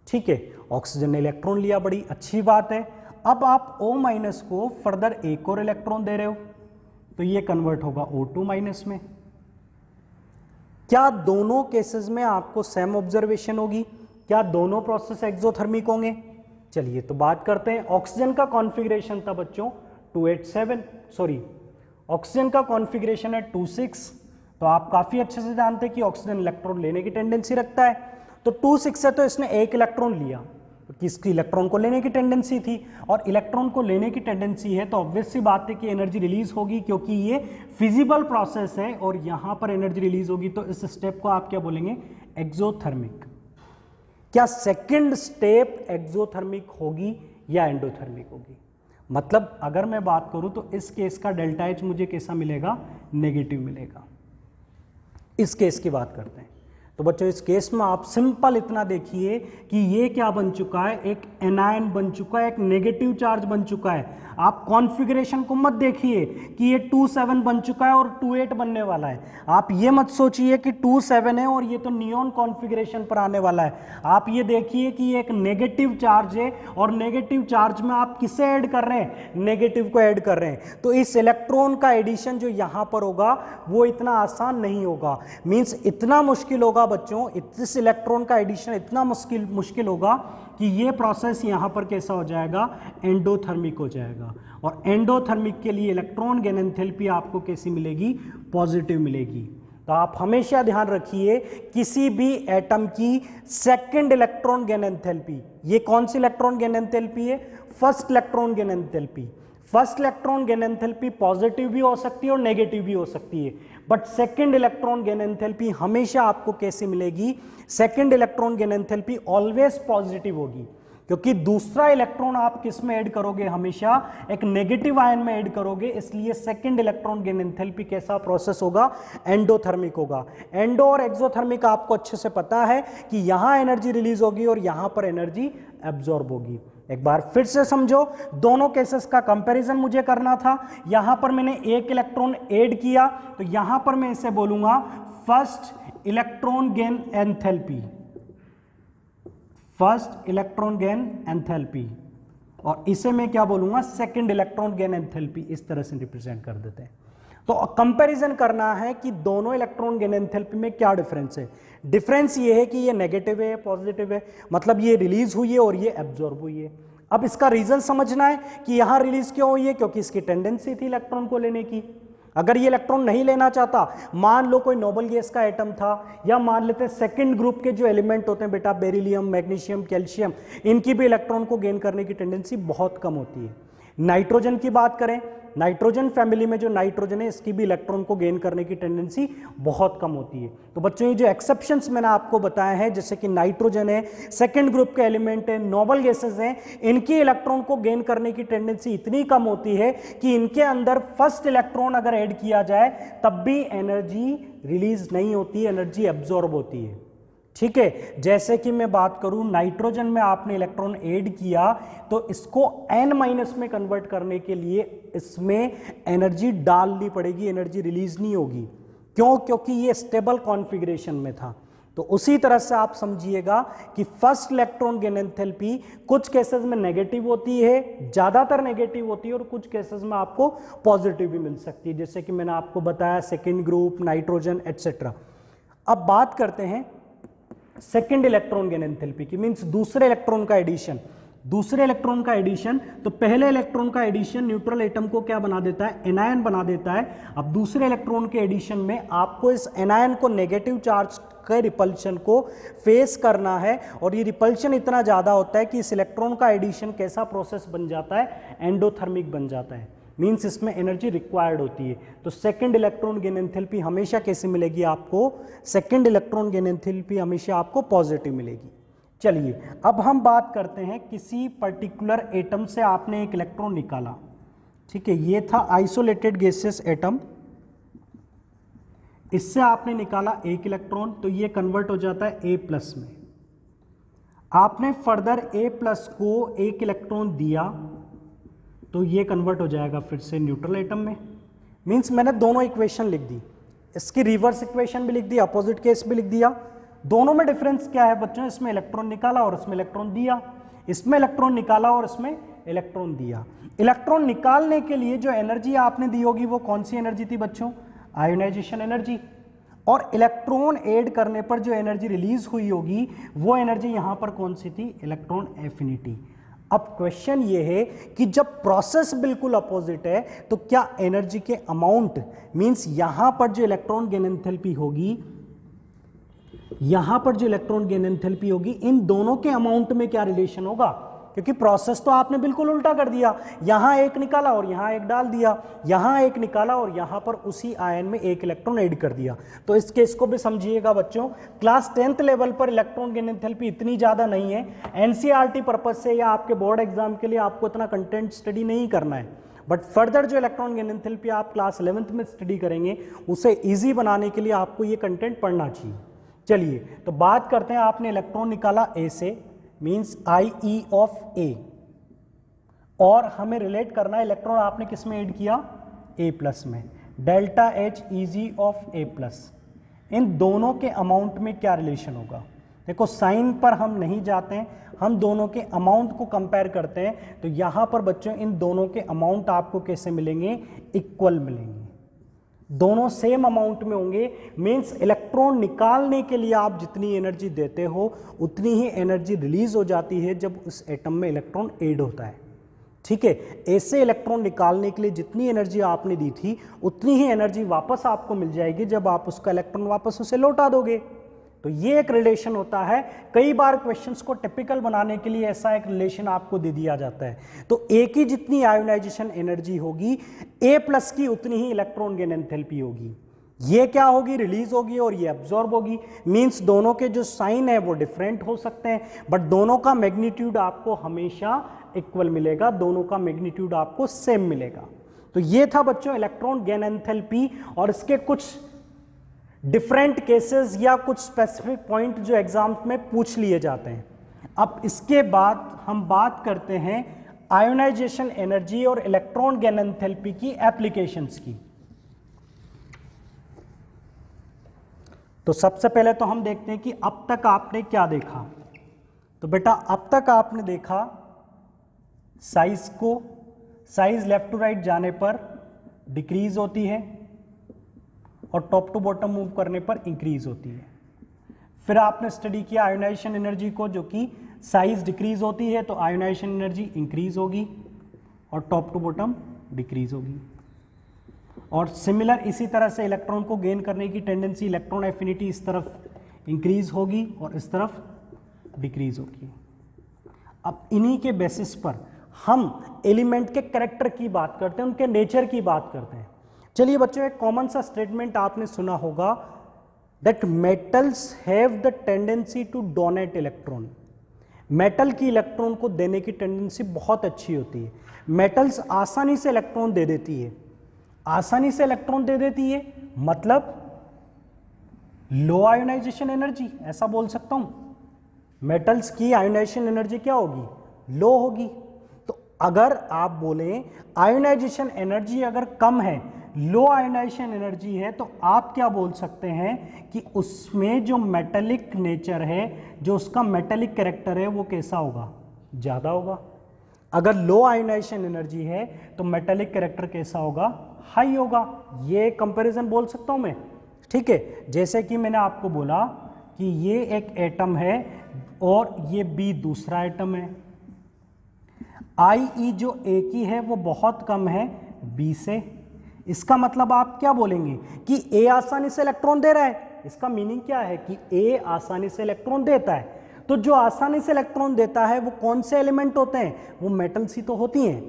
ठीक है, ऑक्सीजन ने इलेक्ट्रॉन लिया, बड़ी अच्छी बात है। अब आप O- को फर्दर एक और इलेक्ट्रॉन दे रहे हो तो ये कन्वर्ट होगा O2- में। क्या दोनों केसेस में आपको सेम ऑब्जर्वेशन होगी, क्या दोनों प्रोसेस एक्सोथर्मिक होंगे? चलिए तो बात करते हैं। ऑक्सीजन का कॉन्फ़िगरेशन था बच्चों 287, सॉरी ऑक्सीजन का कॉन्फ़िगरेशन है 26, तो आप काफी अच्छे से जानते हैं कि ऑक्सीजन इलेक्ट्रॉन लेने की टेंडेंसी रखता है। तो 26 है तो इसने एक इलेक्ट्रॉन लिया, तो किसकी इलेक्ट्रॉन को लेने की टेंडेंसी थी, और इलेक्ट्रॉन को लेने की टेंडेंसी है तो ऑब्वियस सी बात है कि एनर्जी रिलीज होगी, क्योंकि ये फिजिबल प्रोसेस है और यहां पर एनर्जी रिलीज होगी, तो इस स्टेप को आप क्या बोलेंगे, एक्सोथर्मिक। क्या सेकंड स्टेप एक्सोथर्मिक होगी या एंडोथर्मिक होगी? मतलब अगर मैं बात करूं तो इस केस का डेल्टा एच मुझे कैसा मिलेगा, नेगेटिव मिलेगा। इस केस की बात करते हैं तो बच्चों इस केस में आप सिंपल इतना देखिए कि ये क्या बन चुका है, एक एनायन बन चुका है, एक नेगेटिव चार्ज बन चुका है। आप कॉन्फ़िगरेशन को मत देखिए कि ये 27 बन चुका है और 28 बनने वाला है। आप ये मत सोचिए कि 27 है और ये तो नियॉन कॉन्फ़िगरेशन पर आने वाला है। आप ये देखिए कि ये एक नेगेटिव चार्ज है और नेगेटिव चार्ज में आप किसे ऐड कर रहे हैं, नेगेटिव को ऐड कर रहे हैं। तो इस इलेक्ट्रॉन का एडिशन जो यहां पर होगा वो इतना आसान नहीं होगा, मींस इतना मुश्किल होगा बच्चों, इस इलेक्ट्रॉन का एडिशन इतना मुश्किल होगा कि ये प्रोसेस यहां पर कैसा हो जाएगा, एंडोथर्मिक हो जाएगा। और एंडोथर्मिक के लिए इलेक्ट्रॉन गेन एंथैल्पी आपको कैसी मिलेगी, पॉजिटिव मिलेगी। तो आप हमेशा ध्यान रखिए किसी भी एटम की सेकंड इलेक्ट्रॉन गेन एंथैल्पी, ये कौन सी इलेक्ट्रॉन गेन एंथैल्पी है, first electron gain enthalpy. First electron gain enthalpy positive भी हो सकती है और नेगेटिव भी हो सकती है, but second electron gain enthalpy हमेशा आपको कैसी मिलेगी, second electron gain enthalpy always positive होगी, क्योंकि दूसरा इलेक्ट्रॉन आप किस में ऐड करोगे, हमेशा एक नेगेटिव आयन में ऐड करोगे, इसलिए सेकंड इलेक्ट्रॉन गेन एंथैल्पी कैसा प्रोसेस होगा, एंडोथर्मिक होगा। एंडो और एक्सोथर्मिक आपको अच्छे से पता है कि यहां एनर्जी रिलीज होगी और यहां पर एनर्जी एब्जॉर्ब होगी। एक बार फिर से समझो, दोनों केसेस का कंपैरिजन मुझे करना था। यहां पर मैंने एक इलेक्ट्रॉन ऐड किया तो यहां पर मैं इसे बोलूंगा first electron gain enthalpy, first electron gain enthalpy, और इसे मैं क्या बोलूंगा, सेकंड इलेक्ट्रॉन गेन एंथैल्पी। इस तरह से रिप्रेजेंट कर देते हैं। तो कंपैरिजन करना है कि दोनों इलेक्ट्रॉन गेन एंथैल्पी में क्या डिफरेंस है। डिफरेंस ये है कि ये नेगेटिव है, पॉजिटिव है, मतलब ये रिलीज हुई है और ये एब्जॉर्ब हुई है। अब इसका रीजन समझना है कि यहां रिलीज क्यों हुई है, क्योंकि इसकी टेंडेंसी थी इलेक्ट्रॉन को लेने की। अगर ये इलेक्ट्रॉन नहीं लेना चाहता, मान लो कोई नोबल गैस का एटम था, या मान लेते हैं सेकंड ग्रुप के जो एलिमेंट होते हैं बेटा, बेरिलियम, मैग्नीशियम, कैल्शियम, इनकी भी इलेक्ट्रॉन को गेन करने की टेंडेंसी बहुत कम होती है। नाइट्रोजन की बात करें, नाइट्रोजन फैमिली में जो नाइट्रोजन है इसकी भी इलेक्ट्रॉन को गेन करने की टेंडेंसी बहुत कम होती है। तो बच्चों ये जो एक्सेप्शंस मैंने आपको बताए हैं, जैसे कि नाइट्रोजन है, सेकंड ग्रुप के एलिमेंट है, नोबल गैसेस हैं, इनकी इलेक्ट्रॉन को गेन करने की टेंडेंसी इतनी कम होती है कि इनके अंदर फर्स्ट इलेक्ट्रॉन अगर ऐड किया जाए तब भी एनर्जी रिलीज नहीं होती, एनर्जी एब्जॉर्ब होती है। ठीक है, जैसे कि मैं बात करूं नाइट्रोजन में आपने इलेक्ट्रॉन ऐड किया तो इसको n माइनस में कन्वर्ट करने के लिए इसमें एनर्जी डालनी पड़ेगी, एनर्जी रिलीज नहीं होगी। क्यों? क्योंकि ये स्टेबल कॉन्फ़िगरेशन में था। तो उसी तरह से आप समझिएगा कि फर्स्ट इलेक्ट्रॉन गेन एंथैल्पी कुछ केसेस में नेगेटिव होती है, ज्यादातर नेगेटिव होती है, और कुछ केसेस में आपको पॉजिटिव भी मिल सकती है, जैसे कि मैंने आपको बताया सेकेंड ग्रुप, नाइट्रोजन एटसेट्रा। अब बात करते हैं सेकेंड इलेक्ट्रॉन गेन एंथैल्पी की, मींस दूसरे इलेक्ट्रॉन का एडिशन। दूसरे इलेक्ट्रॉन का एडिशन, तो पहले इलेक्ट्रॉन का एडिशन न्यूट्रल एटम को क्या बना देता है? एनायन बना देता है। अब दूसरे इलेक्ट्रॉन के एडिशन में आपको इस एनायन को नेगेटिव चार्ज के रिपल्शन को फेस करना है, और ये रिपल्शन इतना ज्यादा होता है कि इस इलेक्ट्रॉन का एडिशन कैसा प्रोसेस बन जाता है? एंडोथर्मिक बन जाता है, मींस इसमें एनर्जी रिक्वायर्ड होती है। तो सेकंड इलेक्ट्रॉन गेन एंथैल्पी हमेशा कैसे मिलेगी आपको? सेकंड इलेक्ट्रॉन गेन एंथैल्पी हमेशा आपको पॉजिटिव मिलेगी। चलिए अब हम बात करते हैं, किसी पर्टिकुलर एटम से आपने एक इलेक्ट्रॉन निकाला, ठीक है, ये था आइसोलेटेड गैसियस एटम, इससे आपने निकाला एक इलेक्ट्रॉन, तो ये कन्वर्ट हो जाता है ए प्लस में। आपने फर्दर ए प्लस को एक इलेक्ट्रॉन दिया तो ये कन्वर्ट हो जाएगा फिर से न्यूट्रल एटम में। मींस मैंने दोनों इक्वेशन लिख दी, इसकी रिवर्स इक्वेशन भी लिख दी, अपोजिट केस भी लिख दिया। दोनों में डिफरेंस क्या है बच्चों? इसमें इलेक्ट्रॉन निकाला और इसमें इलेक्ट्रॉन दिया, इसमें इलेक्ट्रॉन निकाला और इसमें इलेक्ट्रॉन दिया। इलेक्ट्रॉन निकालने के लिए जो एनर्जी आपने दी होगी वो कौन सी एनर्जी थी बच्चों? Ionisation energy. और इलेक्ट्रॉन ऐड करने पर जो एनर्जी रिलीज हुई होगी वो एनर्जी यहां पर कौन सी थी? Electron affinity. अब क्वेश्चन ये है कि जब प्रोसेस बिल्कुल अपोजिट है तो क्या एनर्जी के अमाउंट, मींस यहां पर जो इलेक्ट्रॉन गेन एंथैल्पी होगी, यहां पर जो इलेक्ट्रॉन गेन एंथैल्पी होगी, इन दोनों के अमाउंट में क्या रिलेशन होगा? क्योंकि प्रोसेस तो आपने बिल्कुल उल्टा कर दिया, यहां एक निकाला और यहां एक डाल दिया, यहां एक निकाला और यहां पर उसी आयन में एक इलेक्ट्रॉन ऐड कर दिया। तो इस केस को भी समझिएगा बच्चों, क्लास 10th लेवल पर इलेक्ट्रॉन गेन एंथैल्पी इतनी ज्यादा नहीं है, एनसीईआरटी पर्पज से या आपके बोर्ड एग्जाम के लिए आपको इतना कंटेंट स्टडी नहीं करना है, बट फर्दर जो इलेक्ट्रॉन गेन एंथैल्पी आप क्लास 11th में स्टडी करेंगे उसे ईजी बनाने के लिए आपको ये कंटेंट पढ़ना चाहिए। चलिए तो बात करते हैं, आपने इलेक्ट्रॉन निकाला ए से, मींस IE ऑफ ए, और हमें रिलेट करना है इलेक्ट्रॉन आपने किस में ऐड किया? ए प्लस में। Delta H EG of A plus, इन दोनों के अमाउंट में क्या रिलेशन होगा? देखो साइन पर हम नहीं जाते हैं, हम दोनों के अमाउंट को कंपेयर करते हैं। तो यहां पर बच्चों इन दोनों के अमाउंट आपको कैसे मिलेंगे? इक्वल मिलेंगे, दोनों सेम अमाउंट में होंगे। मींस इलेक्ट्रॉन निकालने के लिए आप जितनी एनर्जी देते हो उतनी ही एनर्जी रिलीज हो जाती है जब उस एटम में इलेक्ट्रॉन ऐड होता है। ठीक है, ऐसे इलेक्ट्रॉन निकालने के लिए जितनी एनर्जी आपने दी थी उतनी ही एनर्जी वापस आपको मिल जाएगी जब आप उसका इलेक्ट्रॉन वापस उसे लौटा दोगे। तो ये एक रिलेशन होता है। कई बार क्वेश्चंस को टिपिकल बनाने के लिए ऐसा एक रिलेशन आपको दे दिया जाता है। तो ए की जितनी आयोनाइजेशन एनर्जी होगी, ए प्लस की उतनी ही इलेक्ट्रॉन गेन एंथैल्पी होगी। ये क्या होगी? रिलीज होगी और ये एब्जॉर्ब होगी। मींस दोनों के जो साइन है वो डिफरेंट हो सकते हैं, बट दोनों का मैग्नीट्यूड आपको हमेशा इक्वल मिलेगा, दोनों का मैग्नीट्यूड आपको सेम मिलेगा। तो ये था बच्चों इलेक्ट्रॉन गेन एंथैल्पी, और इसके कुछ डिफरेंट केसेस या कुछ स्पेसिफिक पॉइंट जो एग्जाम में पूछ लिए जाते हैं। अब इसके बाद हम बात करते हैं आयोनाइजेशन एनर्जी और इलेक्ट्रॉन गेन एंथैल्पी की एप्लीकेशंस की। तो सबसे पहले तो हम देखते हैं कि अब तक आपने क्या देखा। तो बेटा अब तक आपने देखा साइज को, साइज लेफ्ट टू राइट जाने पर डिक्रीज होती है और टॉप टू बॉटम मूव करने पर इंक्रीज होती है। फिर आपने स्टडी किया आयोनाइजेशन एनर्जी को, जो कि साइज डिक्रीज होती है तो आयोनाइजेशन एनर्जी इंक्रीज होगी और टॉप टू बॉटम डिक्रीज होगी। और सिमिलर इसी तरह से इलेक्ट्रॉन को गेन करने की टेंडेंसी, इलेक्ट्रॉन एफिनिटी इस तरफ इंक्रीज होगी और इस तरफ डिक्रीज होगी। अब इन्हीं के बेसिस पर हम एलिमेंट के कैरेक्टर की बात करते हैं, उनके नेचर की बात करते हैं। चलिए बच्चों, एक कॉमन सा स्टेटमेंट आपने सुना होगा that metals have the tendency to donate electron. Metal की इलेक्ट्रॉन को देने की टेंडेंसी बहुत अच्छी होती है। मेटल्स आसानी से इलेक्ट्रॉन दे देती है, आसानी से इलेक्ट्रॉन दे देती है मतलब लो आयोनाइजेशन एनर्जी, ऐसा बोल सकता हूं। मेटल्स की आयोनाइजेशन एनर्जी क्या होगी? लो होगी। तो अगर आप बोलें आयोनाइजेशन एनर्जी अगर कम है, लो आयोनाइजेशन एनर्जी है, तो आप क्या बोल सकते हैं कि उसमें जो मेटेलिक नेचर है, जो उसका मेटेलिक कैरेक्टर है, वो कैसा होगा? ज़्यादा होगा। अगर लो आयोनाइजेशन एनर्जी है तो मेटेलिक कैरेक्टर कैसा होगा? हाई होगा। ये कंपैरिजन बोल सकता हूं मैं, ठीक है। जैसे कि मैंने आपको बोला कि ये एक एटम है और ये बी दूसरा एटम है। IE जो ए की है वो बहुत कम है बी से। इसका मतलब आप क्या बोलेंगे कि ए आसानी से इलेक्ट्रॉन दे रहा है। इसका मीनिंग क्या है कि ए आसानी से इलेक्ट्रॉन देता है। तो जो आसानी से इलेक्ट्रॉन देता है वो कौन से एलिमेंट होते हैं? वो मेटल्स ही तो होती हैं।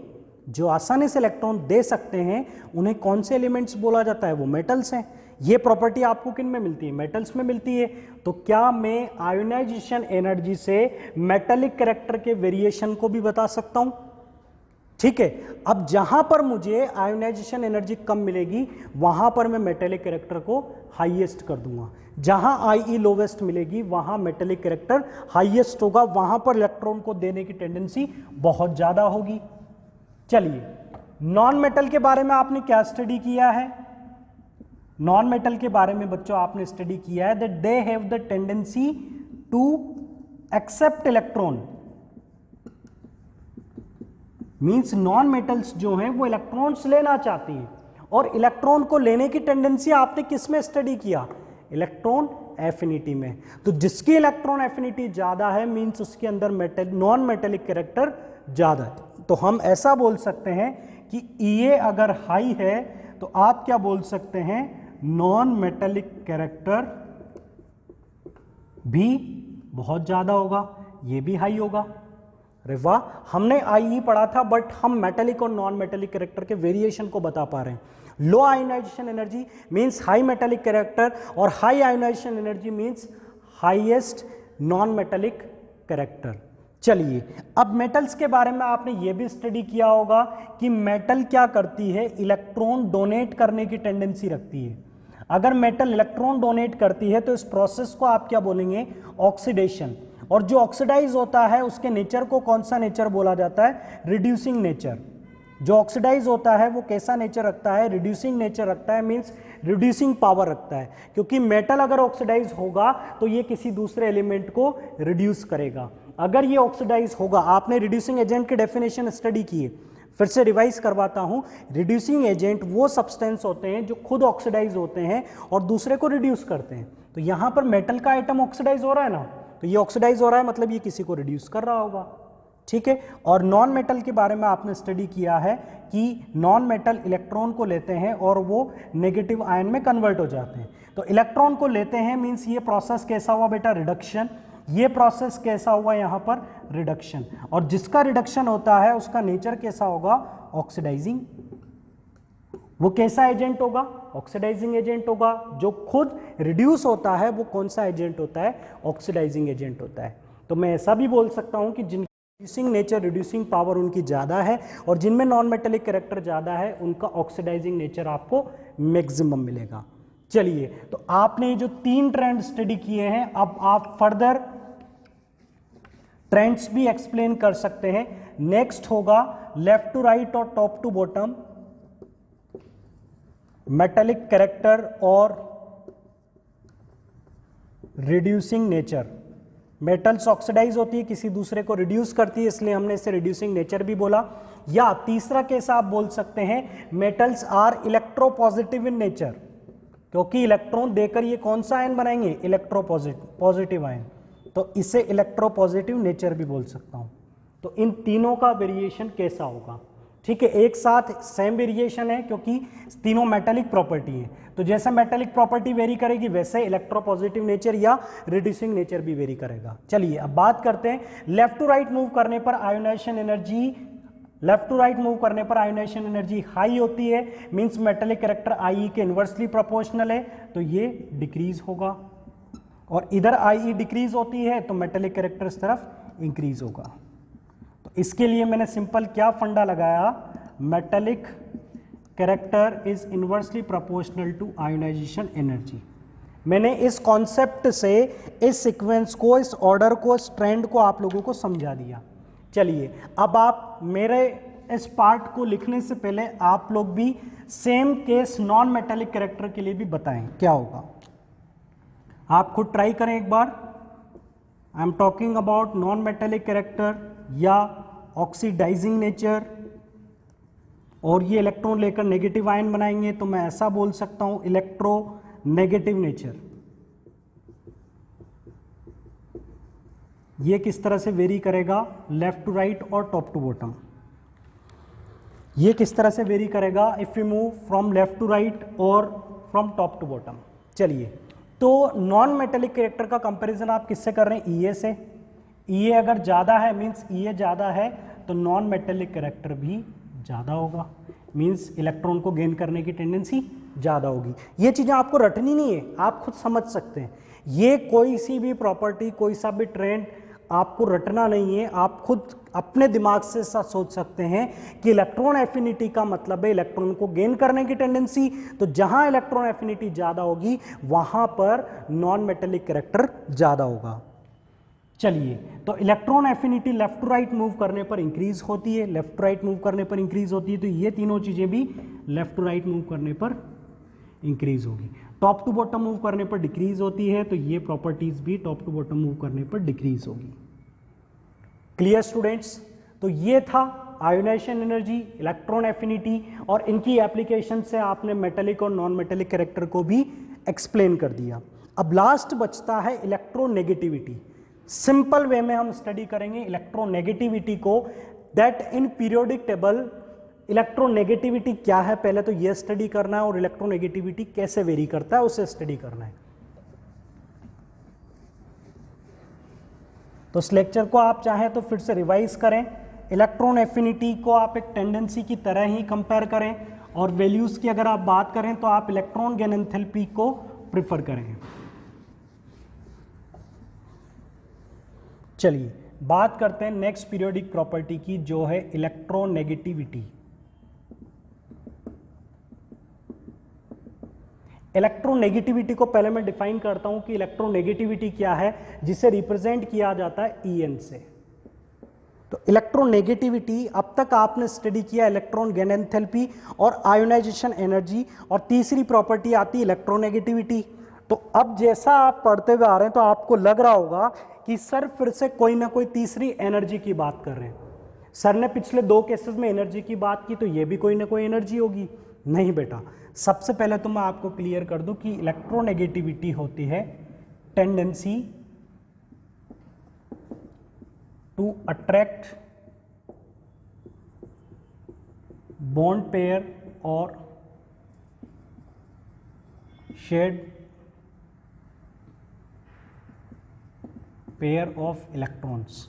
जो आसानी से इलेक्ट्रॉन दे सकते हैं उन्हें कौन से एलिमेंट्स बोला जाता है? वो मेटल्स हैं। ये प्रॉपर्टी आपको किन में मिलती है? मेटल्स में मिलती है। तो क्या मैं आयोनाइजेशन एनर्जी से मेटेलिक कैरेक्टर के वेरिएशन को भी बता सकता हूं? ठीक है। अब जहां पर मुझे आयोनाइजेशन एनर्जी कम मिलेगी वहां पर मैं मेटेलिक कैरेक्टर को हाईएस्ट कर दूंगा। जहां IE लोवेस्ट मिलेगी वहां मेटेलिक कैरेक्टर हाईएस्ट होगा, वहां पर इलेक्ट्रॉन को देने की टेंडेंसी बहुत ज्यादा होगी। चलिए, नॉन मेटल के बारे में आपने क्या स्टडी किया है? नॉन मेटल के बारे में बच्चों आपने स्टडी किया है that they have the tendency to accept electron. Means non metals जो हैं वो इलेक्ट्रॉन्स लेना चाहती हैं, और इलेक्ट्रॉन को लेने की टेंडेंसी आपने किस में स्टडी किया? इलेक्ट्रॉन एफिनिटी में। तो जिसकी इलेक्ट्रॉन एफिनिटी ज्यादा है मींस उसके अंदर नॉन मेटेलिक कैरेक्टर ज्यादा है। तो हम ऐसा बोल सकते हैं कि EA अगर हाई है तो आप क्या बोल सकते हैं? नॉन मेटेलिक कैरेक्टर भी बहुत ज्यादा होगा, ये भी हाई होगा। अरे वाह, हमने IE पढ़ा था बट हम मेटेलिक और नॉन मेटेलिक कैरेक्टर के वेरिएशन को बता पा रहे हैं। Low ionization energy means high metallic character और high ionization energy means highest non metallic character. चलिए, अब मेटल्स के बारे में आपने ये भी स्टडी किया होगा कि मेटल क्या करती है? इलेक्ट्रॉन डोनेट करने की टेंडेंसी रखती है। अगर मेटल इलेक्ट्रॉन डोनेट करती है तो इस प्रोसेस को आप क्या बोलेंगे? ऑक्सीडेशन। और जो ऑक्सीडाइज होता है उसके नेचर को कौन सा नेचर बोला जाता है? Reducing nature. जो ऑक्सीडाइज होता है वो कैसा नेचर रखता है? रिड्यूसिंग नेचर रखता है, मींस रिड्यूसिंग पावर रखता है। क्योंकि मेटल अगर ऑक्सीडाइज होगा तो ये किसी दूसरे एलिमेंट को रिड्यूस करेगा। अगर ये ऑक्सीडाइज होगा, आपने रिड्यूसिंग एजेंट की डेफिनेशन स्टडी की है, फिर से रिवाइज करवाता हूं। रिड्यूसिंग एजेंट वो सब्सटेंस होते हैं जो खुद ऑक्सीडाइज होते हैं और दूसरे को रिड्यूस करते हैं। तो यहां पर मेटल का आइटम ऑक्सीडाइज हो रहा है ना, तो ये ऑक्सीडाइज हो रहा है मतलब ये किसी को रिड्यूस कर रहा होगा। ठीक है। और नॉन मेटल के बारे में आपने स्टडी किया है कि नॉन मेटल इलेक्ट्रॉन को लेते हैं और वो नेगेटिव आयन में कन्वर्ट हो जाते हैं। तो इलेक्ट्रॉन को लेते हैं मींस ये प्रोसेस कैसा हुआ बेटा? रिडक्शन। ये प्रोसेस कैसा हुआ यहाँ पर? रिडक्शन। और जिसका रिडक्शन होता है उसका नेचर कैसा होगा? ऑक्सीडाइजिंग। वो कैसा एजेंट होगा? ऑक्सीडाइजिंग एजेंट होगा। जो खुद रिड्यूस होता है वो कौन सा एजेंट होता है? ऑक्सीडाइजिंग एजेंट होता है। तो मैं ऐसा भी बोल सकता हूं कि जिनकी रिड्यूसिंग नेचर, रिड्यूसिंग पावर उनकी ज़्यादा है और जिनमें नॉन मेटेलिक कैरेक्टर ज़्यादा है उनका ऑक्सीडाइजिंग नेचर आपको मैक्सिमम मिलेगा। चलिए, तो आपने जो 3 ट्रेंड स्टडी किए हैं, अब आप फर्दर ट्रेंड्स भी एक्सप्लेन कर सकते हैं। नेक्स्ट होगा लेफ्ट टू राइट और top to bottom, metallic character और रिड्यूसिंग नेचर। मेटल्स ऑक्सीडाइज होती है, किसी दूसरे को रिड्यूस करती है, इसलिए हमने इसे रिड्यूसिंग नेचर भी बोला। या तीसरा केस आप बोल सकते हैं metals are electropositive in nature, क्योंकि इलेक्ट्रॉन देकर ये कौन सा आयन बनाएंगे? Electropositive ion. तो इसे इलेक्ट्रोपॉजिटिव नेचर भी बोल सकता हूं। तो इन तीनों का वेरिएशन कैसा होगा? ठीक है, एक साथ सेम वेरिएशन है क्योंकि तीनों मेटेलिक प्रॉपर्टी है। तो जैसे मेटेलिक प्रॉपर्टी वेरी करेगी वैसे इलेक्ट्रोपॉजिटिव नेचर या रिड्यूसिंग नेचर भी वेरी करेगा। चलिए अब बात करते हैं लेफ्ट टू राइट मूव करने पर ionisation energy, left to right move करने पर आयोनाइजेशन एनर्जी हाई होती है, मींस मेटेलिक कैरेक्टर आई के इन्वर्सली प्रोपोर्शनल है, तो ये डिक्रीज होगा। और इधर आई डिक्रीज होती है तो मेटेलिक कैरेक्टर इस तरफ इंक्रीज होगा। तो इसके लिए मैंने सिंपल क्या फंडा लगाया, metallic character is inversely proportional to ionisation energy. मैंने इस कॉन्सेप्ट से इस सीक्वेंस को, इस ऑर्डर को, इस ट्रेंड को आप लोगों को समझा दिया। चलिए अब आप मेरे इस पार्ट को लिखने से पहले आप लोग भी same case non metallic character के लिए भी बताएं क्या होगा। आप खुद ट्राई करें एक बार। I am talking about non metallic character या ऑक्सीडाइजिंग नेचर, और ये इलेक्ट्रॉन लेकर नेगेटिव आयन बनाएंगे तो मैं ऐसा बोल सकता हूं इलेक्ट्रो नेगेटिव नेचर। ये किस तरह से वेरी करेगा, लेफ्ट टू राइट और टॉप टू बॉटम। ये किस तरह से वेरी करेगा if you move from left to right और फ्रॉम टॉप टू बॉटम। चलिए तो नॉन मेटेलिक कैरेक्टर का कंपैरिजन आप किससे कर रहे हैं, ईए से। ईए अगर ज़्यादा है मींस ईए ज़्यादा है तो नॉन मेटेलिक कैरेक्टर भी ज़्यादा होगा, मींस इलेक्ट्रॉन को गेन करने की टेंडेंसी ज़्यादा होगी। ये चीज़ें आपको रटनी नहीं है, आप खुद समझ सकते हैं। ये कोई सी भी प्रॉपर्टी, कोई सा भी ट्रेंड आपको रटना नहीं है, आप खुद अपने दिमाग से सोच सकते हैं कि इलेक्ट्रॉन एफिनिटी का मतलब है इलेक्ट्रॉन को गेन करने की टेंडेंसी। तो जहां इलेक्ट्रॉन एफिनिटी ज़्यादा होगी वहां पर नॉन मेटेलिक कैरेक्टर ज़्यादा होगा। चलिए तो electron affinity left to right move करने पर इंक्रीज होती है, लेफ्ट टू राइट मूव करने पर इंक्रीज होती है, तो ये तीनों चीज़ें भी लेफ्ट टू राइट मूव करने पर इंक्रीज होगी। टॉप टू बॉटम मूव करने पर डिक्रीज होती है, तो ये प्रॉपर्टीज भी टॉप टू बॉटम मूव करने पर डिक्रीज होगी। Clear students? तो ये था आयोनाइजेशन एनर्जी, इलेक्ट्रॉन एफिनिटी, और इनकी एप्लीकेशन से आपने मेटेलिक और नॉन मेटेलिक कैरेक्टर को भी एक्सप्लेन कर दिया। अब लास्ट बचता है इलेक्ट्रोनेगेटिविटी। सिंपल वे में हम स्टडी करेंगे इलेक्ट्रोनेगेटिविटी को, that in periodic table electronegativity क्या है पहले तो यह स्टडी करना है, और इलेक्ट्रोनेगेटिविटी कैसे वेरी करता है उसे स्टडी करना है। तो इस लेक्चर को आप चाहें तो फिर से रिवाइज करें। इलेक्ट्रॉन एफिनिटी को आप एक टेंडेंसी की तरह ही कंपेयर करें, और वैल्यूज की अगर आप बात करें तो आप इलेक्ट्रॉन गेन एंथैल्पी को प्रिफर करें। चलिए बात करते हैं नेक्स्ट पीरियोडिक प्रॉपर्टी की, जो है इलेक्ट्रोनेगेटिविटी। इलेक्ट्रोनेगेटिविटी को पहले मैं डिफाइन करता हूं कि इलेक्ट्रोनेगेटिविटी क्या है, जिसे रिप्रेजेंट किया जाता है ईएन से। तो इलेक्ट्रोनेगेटिविटी अब तक आपने स्टडी किया इलेक्ट्रॉन गेन एंथैल्पी और आयोनाइजेशन एनर्जी, और तीसरी प्रॉपर्टी आती है इलेक्ट्रोनेगेटिविटी। तो अब जैसा आप पढ़ते हुए आ रहे हैं तो आपको लग रहा होगा कि सर फिर से कोई ना कोई तीसरी एनर्जी की बात कर रहे हैं। सर ने पिछले दो केसेस में एनर्जी की बात की, तो ये भी कोई ना कोई एनर्जी होगी। नहीं बेटा, सबसे पहले तो मैं आपको क्लियर कर दूं कि इलेक्ट्रोनेगेटिविटी होती है tendency to attract bond pair और शेड पेयर ऑफ इलेक्ट्रॉन्स।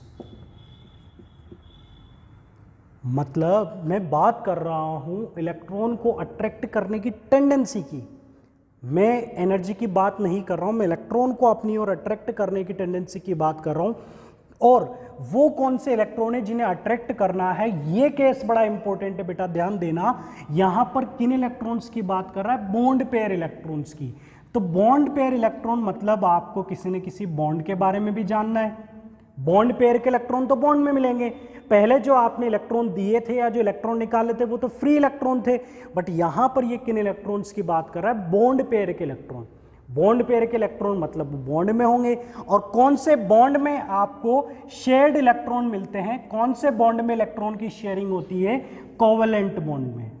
मतलब मैं बात कर रहा हूं इलेक्ट्रॉन को अट्रैक्ट करने की टेंडेंसी की, मैं एनर्जी की बात नहीं कर रहा हूं, मैं इलेक्ट्रॉन को अपनी ओर अट्रैक्ट करने की टेंडेंसी की बात कर रहा हूं। और वो कौन से इलेक्ट्रॉन है जिन्हें अट्रैक्ट करना है, ये केस बड़ा इंपॉर्टेंट है बेटा, ध्यान देना। यहां पर किन इलेक्ट्रॉन्स की बात कर रहा है, बॉन्ड पेयर इलेक्ट्रॉन्स की। तो बॉन्ड पेयर इलेक्ट्रॉन मतलब आपको किसी न किसी बॉन्ड के बारे में भी जानना है। बॉन्ड पेयर के इलेक्ट्रॉन तो बॉन्ड में मिलेंगे, पहले जो आपने इलेक्ट्रॉन दिए थे या जो इलेक्ट्रॉन निकाले थे वो तो फ्री इलेक्ट्रॉन थे, बट यहां पर ये किन इलेक्ट्रॉन्स की बात कर रहा है, बॉन्ड पेयर के इलेक्ट्रॉन। बॉन्ड पेयर के इलेक्ट्रॉन मतलब बॉन्ड में होंगे, और कौन से बॉन्ड में आपको शेयर्ड इलेक्ट्रॉन मिलते हैं, कौन से बॉन्ड में इलेक्ट्रॉन की शेयरिंग होती है, कोवेलेंट बॉन्ड में।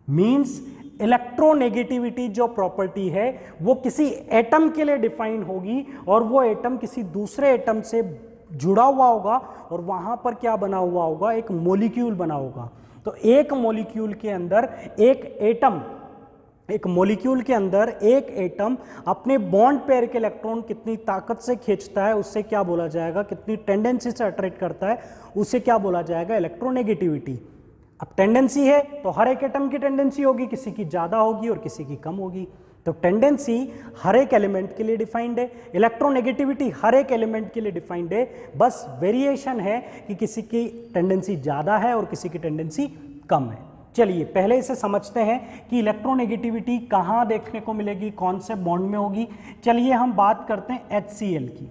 मींस इलेक्ट्रोनेगेटिविटी जो प्रॉपर्टी है वो किसी एटम के लिए डिफाइन होगी, और वो एटम किसी दूसरे एटम से जुड़ा हुआ होगा, और वहां पर क्या बना हुआ होगा, एक मॉलिक्यूल बना होगा। तो एक मॉलिक्यूल के अंदर एक मॉलिक्यूल के अंदर एक एटम अपने बॉन्ड पेयर के इलेक्ट्रॉन कितनी ताकत से खींचता है उससे क्या बोला जाएगा, कितनी टेंडेंसी से अट्रैक्ट करता है उसे क्या बोला जाएगा, इलेक्ट्रोनेगेटिविटी। अब टेंडेंसी है तो हर एक एटम की टेंडेंसी होगी, किसी की ज्यादा होगी और किसी की कम होगी। तो टेंडेंसी हर एक एलिमेंट के लिए डिफाइंड है, इलेक्ट्रोनेगेटिविटी हर एक एलिमेंट के लिए डिफाइंड है, बस वेरिएशन है कि किसी की टेंडेंसी ज़्यादा है और किसी की टेंडेंसी कम है। चलिए पहले इसे समझते हैं कि इलेक्ट्रोनेगेटिविटी कहाँ देखने को मिलेगी, कौन से बॉन्ड में होगी। चलिए हम बात करते हैं HCl की,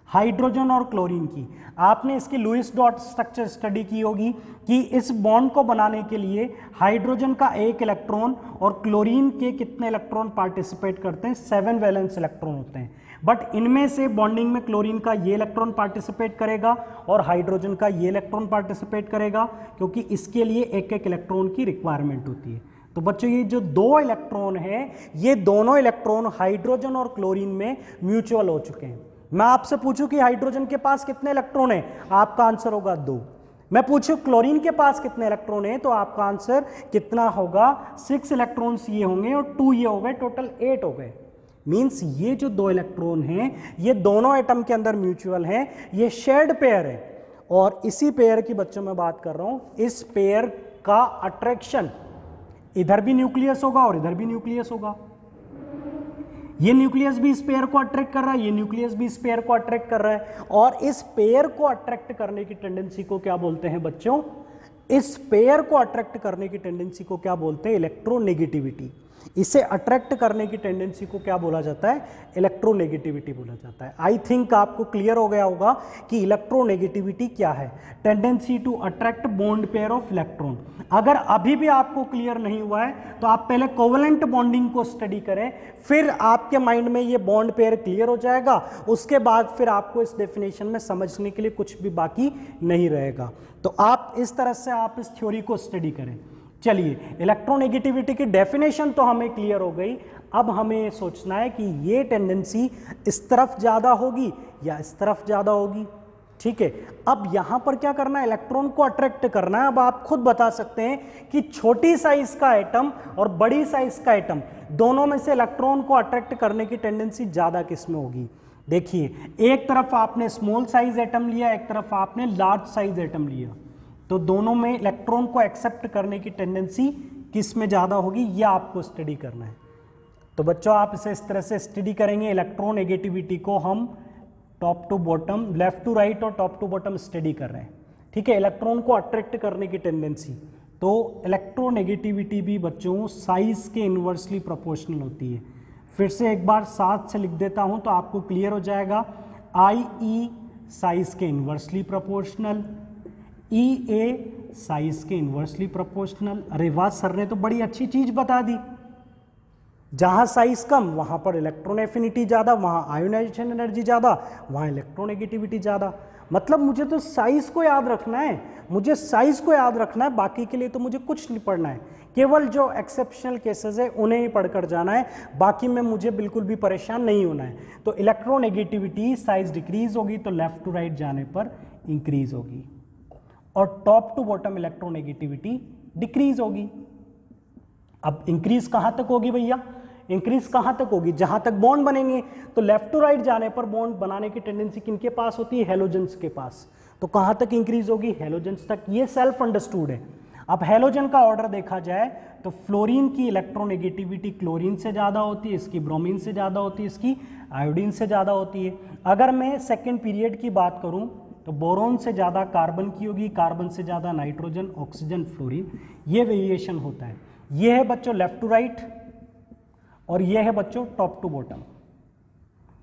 हाइड्रोजन और क्लोरीन की। आपने इसकी लुईस डॉट स्ट्रक्चर स्टडी की होगी कि इस बॉन्ड को बनाने के लिए हाइड्रोजन का एक इलेक्ट्रॉन और क्लोरीन के कितने इलेक्ट्रॉन पार्टिसिपेट करते हैं, 7 वैलेंस इलेक्ट्रॉन होते हैं। बट इनमें से बॉन्डिंग में क्लोरीन का ये इलेक्ट्रॉन पार्टिसिपेट करेगा और हाइड्रोजन का ये इलेक्ट्रॉन पार्टिसिपेट करेगा, क्योंकि इसके लिए एक एक इलेक्ट्रॉन की रिक्वायरमेंट होती है। तो बच्चों ये जो 2 इलेक्ट्रॉन है, ये दोनों इलेक्ट्रॉन हाइड्रोजन और क्लोरीन में म्यूचुअल हो चुके हैं। मैं आपसे पूछूं कि हाइड्रोजन के पास कितने इलेक्ट्रॉन हैं, आपका आंसर होगा 2। मैं पूछूं क्लोरीन के पास कितने इलेक्ट्रॉन हैं, तो आपका आंसर कितना होगा, 6 इलेक्ट्रॉन्स ये होंगे और 2 ये हो गए, टोटल 8 हो गए। मींस ये जो 2 इलेक्ट्रॉन हैं ये दोनों एटम के अंदर म्यूचुअल हैं, ये शेयर्ड पेयर है। और इसी पेयर की बच्चों में बात कर रहा हूं, इस पेयर का अट्रैक्शन इधर भी न्यूक्लियस होगा और इधर भी न्यूक्लियस होगा। ये न्यूक्लियस भी इस पेयर को अट्रैक्ट कर रहा है, ये न्यूक्लियस भी इस पेयर को अट्रैक्ट कर रहा है। और इस पेयर को अट्रैक्ट करने की टेंडेंसी को क्या बोलते हैं बच्चों, इस पेयर को अट्रैक्ट करने की टेंडेंसी को क्या बोलते हैं, इलेक्ट्रोनेगेटिविटी। इसे अट्रैक्ट करने की टेंडेंसी को क्या बोला जाता है, इलेक्ट्रोनेगेटिविटी बोला जाता है। आई थिंक आपको क्लियर हो गया होगा कि इलेक्ट्रोनेगेटिविटी क्या है, tendency to attract bond pair of electron. अगर अभी भी आपको क्लियर नहीं हुआ है तो आप पहले कोवेलेंट बॉन्डिंग को स्टडी करें, फिर आपके माइंड में ये बॉन्ड पेयर क्लियर हो जाएगा। उसके बाद फिर आपको इस डेफिनेशन में समझने के लिए कुछ भी बाकी नहीं रहेगा। तो आप इस तरह से आप इस थ्योरी को स्टडी करें। चलिए इलेक्ट्रोनेगेटिविटी की डेफिनेशन तो हमें क्लियर हो गई। अब हमें ये सोचना है कि ये टेंडेंसी इस तरफ ज़्यादा होगी या इस तरफ ज़्यादा होगी। ठीक है, अब यहाँ पर क्या करना है, इलेक्ट्रॉन को अट्रैक्ट करना है। अब आप खुद बता सकते हैं कि छोटी साइज का एटम और बड़ी साइज का एटम दोनों में से इलेक्ट्रॉन को अट्रैक्ट करने की टेंडेंसी ज़्यादा किस में होगी। देखिए एक तरफ आपने स्मॉल साइज एटम लिया, एक तरफ आपने लार्ज साइज एटम लिया, तो दोनों में इलेक्ट्रॉन को एक्सेप्ट करने की टेंडेंसी किस में ज़्यादा होगी, यह आपको स्टडी करना है। तो बच्चों आप इसे इस तरह से स्टडी करेंगे। इलेक्ट्रोनेगेटिविटी को हम top to bottom, left to right और टॉप टू बॉटम स्टडी कर रहे हैं। ठीक है, इलेक्ट्रॉन को अट्रैक्ट करने की टेंडेंसी, तो इलेक्ट्रोनेगेटिविटी भी बच्चों साइज के इन्वर्सली प्रोपोर्शनल होती है। फिर से एक बार साथ से लिख देता हूं तो आपको क्लियर हो जाएगा। IE साइज के इन्वर्सली प्रोपोर्शनल, EA साइज के इन्वर्सली प्रोपोर्शनल। अरे वाह, सर ने तो बड़ी अच्छी चीज बता दी। जहां साइज कम वहां पर इलेक्ट्रॉन एफिनिटी ज्यादा, वहां आयोनाइजेशन एनर्जी ज्यादा, वहां इलेक्ट्रोनेगेटिविटी ज्यादा। मतलब मुझे तो साइज को याद रखना है, मुझे साइज को याद रखना है, बाकी के लिए तो मुझे कुछ नहीं पढ़ना है। केवल जो एक्सेप्शनल केसेस है उन्हें ही पढ़कर जाना है, बाकी में मुझे बिल्कुल भी परेशान नहीं होना है। तो इलेक्ट्रोनेगेटिविटी साइज डिक्रीज होगी तो लेफ्ट टू राइट जाने पर इंक्रीज होगी, और top to bottom electronegativity decrease होगी। अब इंक्रीज कहां तक होगी भैया, इंक्रीज कहां तक होगी, जहां तक बॉन्ड बनेंगे। तो लेफ्ट टू राइट जाने पर बॉन्ड बनाने की टेंडेंसी किनके पास होती है, हेलोजेंस के पास। तो कहां तक इंक्रीज होगी, हेलोजेंस तक। ये सेल्फ अंडरस्टूड है। अब हेलोजन का ऑर्डर देखा जाए तो फ्लोरीन की इलेक्ट्रोनेगेटिविटी क्लोरीन से ज्यादा होती है, इसकी ब्रोमीन से ज्यादा होती है, इसकी आयोडीन से ज्यादा होती है। अगर मैं सेकेंड पीरियड की बात करूं तो बोरोन से ज्यादा कार्बन की होगी, कार्बन से ज्यादा नाइट्रोजन, ऑक्सीजन, फ्लोरीन। ये वेरिएशन होता है। ये है बच्चों लेफ्ट टू राइट और ये है बच्चों टॉप टू बॉटम।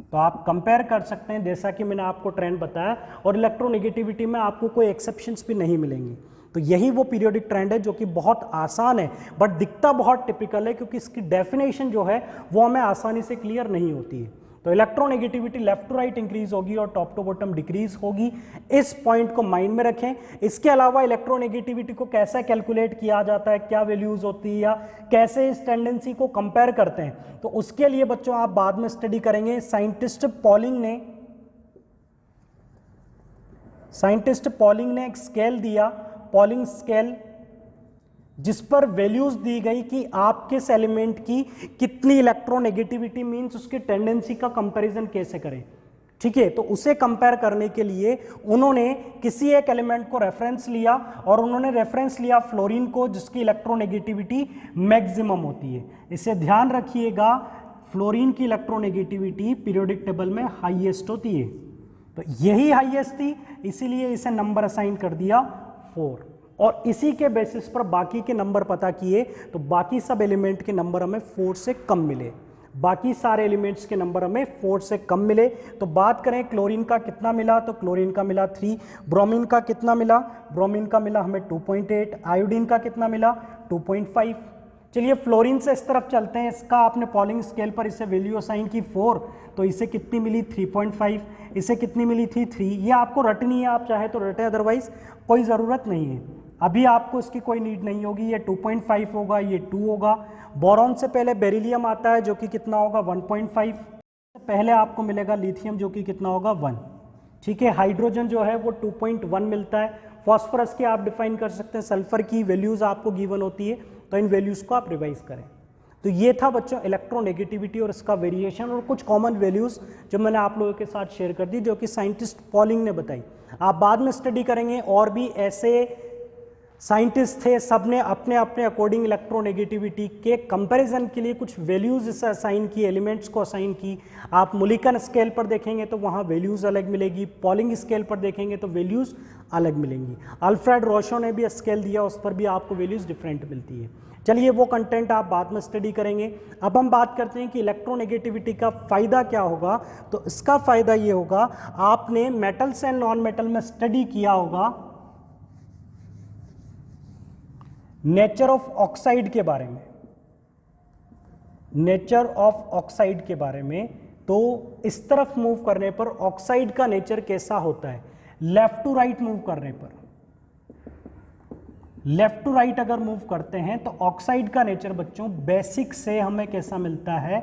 तो आप कंपेयर कर सकते हैं, जैसा कि मैंने आपको ट्रेंड बताया। और इलेक्ट्रोनेगेटिविटी में आपको कोई एक्सेप्शंस भी नहीं मिलेंगे। तो यही वो पीरियोडिक ट्रेंड है जो कि बहुत आसान है, बट दिखता बहुत टिपिकल है, क्योंकि इसकी डेफिनेशन जो है वो हमें आसानी से क्लियर नहीं होती है। तो electronegativity left to right increase होगी और टॉप टू बॉटम डिक्रीज होगी। इस पॉइंट को माइंड में रखें। इसके अलावा इलेक्ट्रोनेगेटिविटी को कैसे कैलकुलेट किया जाता है, क्या वैल्यूज होती है, या कैसे इस टेंडेंसी को कंपेयर करते हैं, तो उसके लिए बच्चों आप बाद में स्टडी करेंगे। साइंटिस्ट पॉलिंग ने एक स्केल दिया, पॉलिंग स्केल, जिस पर वैल्यूज दी गई कि आप किस एलिमेंट की कितनी इलेक्ट्रोनेगेटिविटी, मींस उसकी टेंडेंसी का कंपैरिजन कैसे करें। ठीक है, तो उसे कंपेयर करने के लिए उन्होंने किसी एक एलिमेंट को रेफरेंस लिया और उन्होंने रेफरेंस लिया फ्लोरीन को, जिसकी इलेक्ट्रोनेगेटिविटी मैक्सिमम होती है। इसे ध्यान रखिएगा, फ्लोरीन की इलेक्ट्रोनेगेटिविटी पीरियोडिक टेबल में हाईएस्ट होती है, तो यही हाईएस्ट थी, इसीलिए इसे नंबर असाइन कर दिया 4, और इसी के बेसिस पर बाकी के नंबर पता किए, तो बाकी सब एलिमेंट के नंबर हमें 4 से कम मिले, बाकी सारे एलिमेंट्स के नंबर हमें 4 से कम मिले। तो बात करें क्लोरीन का कितना मिला, तो क्लोरीन का मिला 3, ब्रोमीन का कितना मिला, ब्रोमीन का मिला हमें 2.8, आयोडीन का कितना मिला 2.5। चलिए फ्लोरीन से इस तरफ चलते हैं, इसका आपने पॉलिंग स्केल पर इसे वैल्यू असाइन की 4, तो इसे कितनी मिली 3.5, इसे कितनी मिली थी 3। ये आपको रटनी है, आप चाहे तो रटे, अदरवाइज कोई ज़रूरत नहीं है, अभी आपको इसकी कोई नीड नहीं होगी। ये 2.5 होगा, ये 2 होगा। बोरॉन से पहले बेरिलियम आता है जो कि कितना होगा 1.5, पहले आपको मिलेगा लिथियम जो कि कितना होगा 1। ठीक है, हाइड्रोजन जो है वो 2.1 मिलता है। फॉस्फोरस की आप डिफाइन कर सकते हैं, सल्फर की वैल्यूज आपको गिवन होती है, तो इन वैल्यूज को आप रिवाइज करें। तो ये था बच्चों इलेक्ट्रोनेगेटिविटी और इसका वेरिएशन और कुछ कॉमन वैल्यूज जो मैंने आप लोगों के साथ शेयर कर दी, जो कि साइंटिस्ट पॉलिंग ने बताई। आप बाद में स्टडी करेंगे, और भी ऐसे साइंटिस्ट थे, सब ने अपने अपने अकॉर्डिंग इलेक्ट्रोनेगेटिविटी के कंपैरिजन के लिए कुछ वैल्यूज इसे असाइन की, एलिमेंट्स को असाइन की। आप मुलिकन स्केल पर देखेंगे तो वहाँ वैल्यूज अलग मिलेगी, पॉलिंग स्केल पर देखेंगे तो वैल्यूज अलग मिलेंगी। अल्फ्रेड रोशो ने भी स्केल दिया, उस पर भी आपको वैल्यूज डिफरेंट मिलती है। चलिए वो कंटेंट आप बाद में स्टडी करेंगे। अब हम बात करते हैं कि इलेक्ट्रोनेगेटिविटी का फ़ायदा क्या होगा। तो इसका फ़ायदा ये होगा, आपने मेटल्स एंड नॉन मेटल में स्टडी किया होगा नेचर ऑफ ऑक्साइड के बारे में, नेचर ऑफ ऑक्साइड के बारे में। तो इस तरफ मूव करने पर ऑक्साइड का नेचर कैसा होता है, लेफ्ट टू राइट मूव करने पर, लेफ्ट टू राइट अगर मूव करते हैं तो ऑक्साइड का नेचर बच्चों बेसिक से हमें कैसा मिलता है,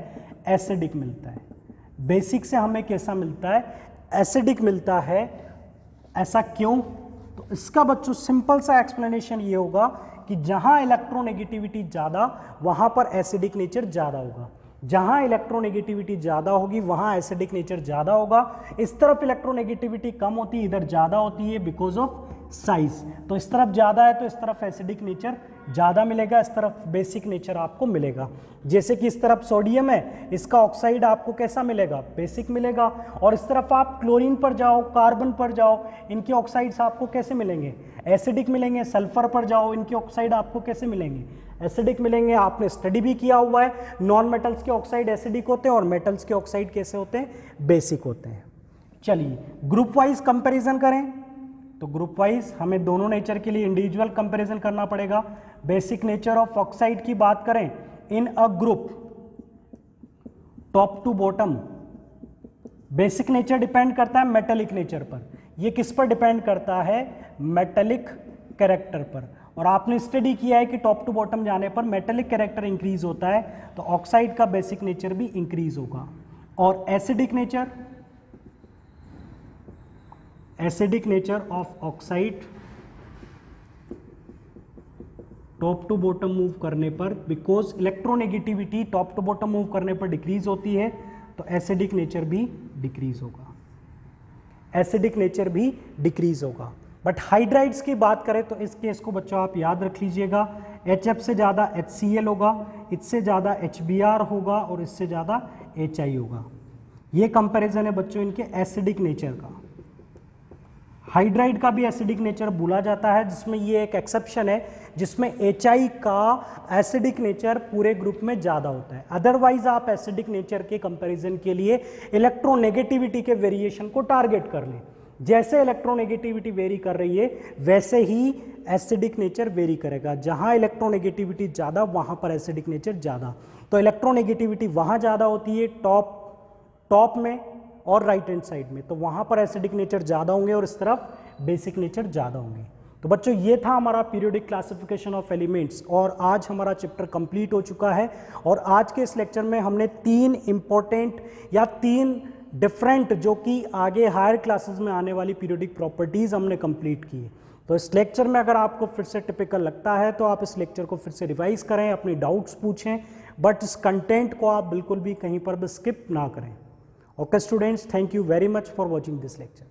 एसिडिक मिलता है। बेसिक से हमें कैसा मिलता है, एसिडिक मिलता है। ऐसा क्यों, तो इसका बच्चों सिंपल सा एक्सप्लेनेशन ये होगा कि जहां इलेक्ट्रोनेगेटिविटी ज़्यादा वहां पर एसिडिक नेचर ज़्यादा होगा, जहां इलेक्ट्रोनेगेटिविटी ज़्यादा होगी वहां एसिडिक नेचर ज़्यादा होगा। इस तरफ इलेक्ट्रोनेगेटिविटी कम होती है, इधर ज़्यादा होती है बिकॉज ऑफ साइज। तो इस तरफ ज़्यादा है तो इस तरफ एसिडिक नेचर ज़्यादा मिलेगा, इस तरफ बेसिक नेचर आपको मिलेगा। जैसे कि इस तरफ सोडियम है, इसका ऑक्साइड आपको कैसा मिलेगा, बेसिक मिलेगा। और इस तरफ आप क्लोरीन पर जाओ, कार्बन पर जाओ, इनके ऑक्साइड्स आपको कैसे मिलेंगे, एसिडिक मिलेंगे। सल्फर पर जाओ, इनके ऑक्साइड आपको कैसे मिलेंगे, एसिडिक मिलेंगे। आपने स्टडी भी किया हुआ है, नॉन मेटल्स के ऑक्साइड एसिडिक होते हैं और मेटल्स के ऑक्साइड कैसे होते हैं, बेसिक होते हैं। चलिए ग्रुप वाइज कंपैरिजन करें, तो ग्रुप वाइज हमें दोनों नेचर के लिए इंडिविजुअल कंपैरिजन करना पड़ेगा। बेसिक नेचर ऑफ ऑक्साइड की बात करें, in a group top to bottom, basic nature depend करता है मेटेलिक नेचर पर। ये किस पर डिपेंड करता है, मेटेलिक कैरेक्टर पर। और आपने स्टडी किया है कि टॉप टू बॉटम जाने पर मेटेलिक कैरेक्टर इंक्रीज होता है, तो ऑक्साइड का बेसिक नेचर भी इंक्रीज होगा। और acidic nature, acidic nature of oxide top to bottom move करने पर, because electronegativity top to bottom move करने पर डिक्रीज होती है, तो एसिडिक नेचर भी डिक्रीज होगा, एसिडिक नेचर भी डिक्रीज होगा। बट हाइड्राइड्स की बात करें तो इस केस को बच्चों आप याद रख लीजिएगा, HF से ज़्यादा HCl होगा, इससे ज़्यादा HBr होगा और इससे ज़्यादा HI होगा। ये कंपैरिजन है बच्चों इनके एसिडिक नेचर का। हाइड्राइड का भी एसिडिक नेचर बोला जाता है, जिसमें ये एक एक्सेप्शन है जिसमें HI का एसिडिक नेचर पूरे ग्रुप में ज़्यादा होता है। अदरवाइज आप एसिडिक नेचर के कंपैरिजन के लिए इलेक्ट्रोनेगेटिविटी के वेरिएशन को टारगेट कर लें। जैसे इलेक्ट्रोनेगेटिविटी वेरी कर रही है वैसे ही एसिडिक नेचर वेरी करेगा। जहाँ इलेक्ट्रोनेगेटिविटी ज़्यादा वहाँ पर एसिडिक नेचर ज़्यादा। तो इलेक्ट्रोनेगेटिविटी वहाँ ज़्यादा होती है टॉप में और राइट हैंड साइड में, तो वहाँ पर एसिडिक नेचर ज़्यादा होंगे और इस तरफ बेसिक नेचर ज़्यादा होंगे। तो बच्चों ये था हमारा पीरियोडिक क्लासिफिकेशन ऑफ एलिमेंट्स, और आज हमारा चैप्टर कंप्लीट हो चुका है। और आज के इस लेक्चर में हमने 3 इंपॉर्टेंट या 3 डिफरेंट जो कि आगे हायर क्लासेस में आने वाली पीरियोडिक प्रॉपर्टीज़ हमने कंप्लीट की है। तो इस लेक्चर में अगर आपको फिर से टिपिकल लगता है तो आप इस लेक्चर को फिर से रिवाइज करें, अपनी डाउट्स पूछें, बट इस कंटेंट को आप बिल्कुल भी कहीं पर भी स्किप ना करें। Okay students, thank you very much for watching this lecture.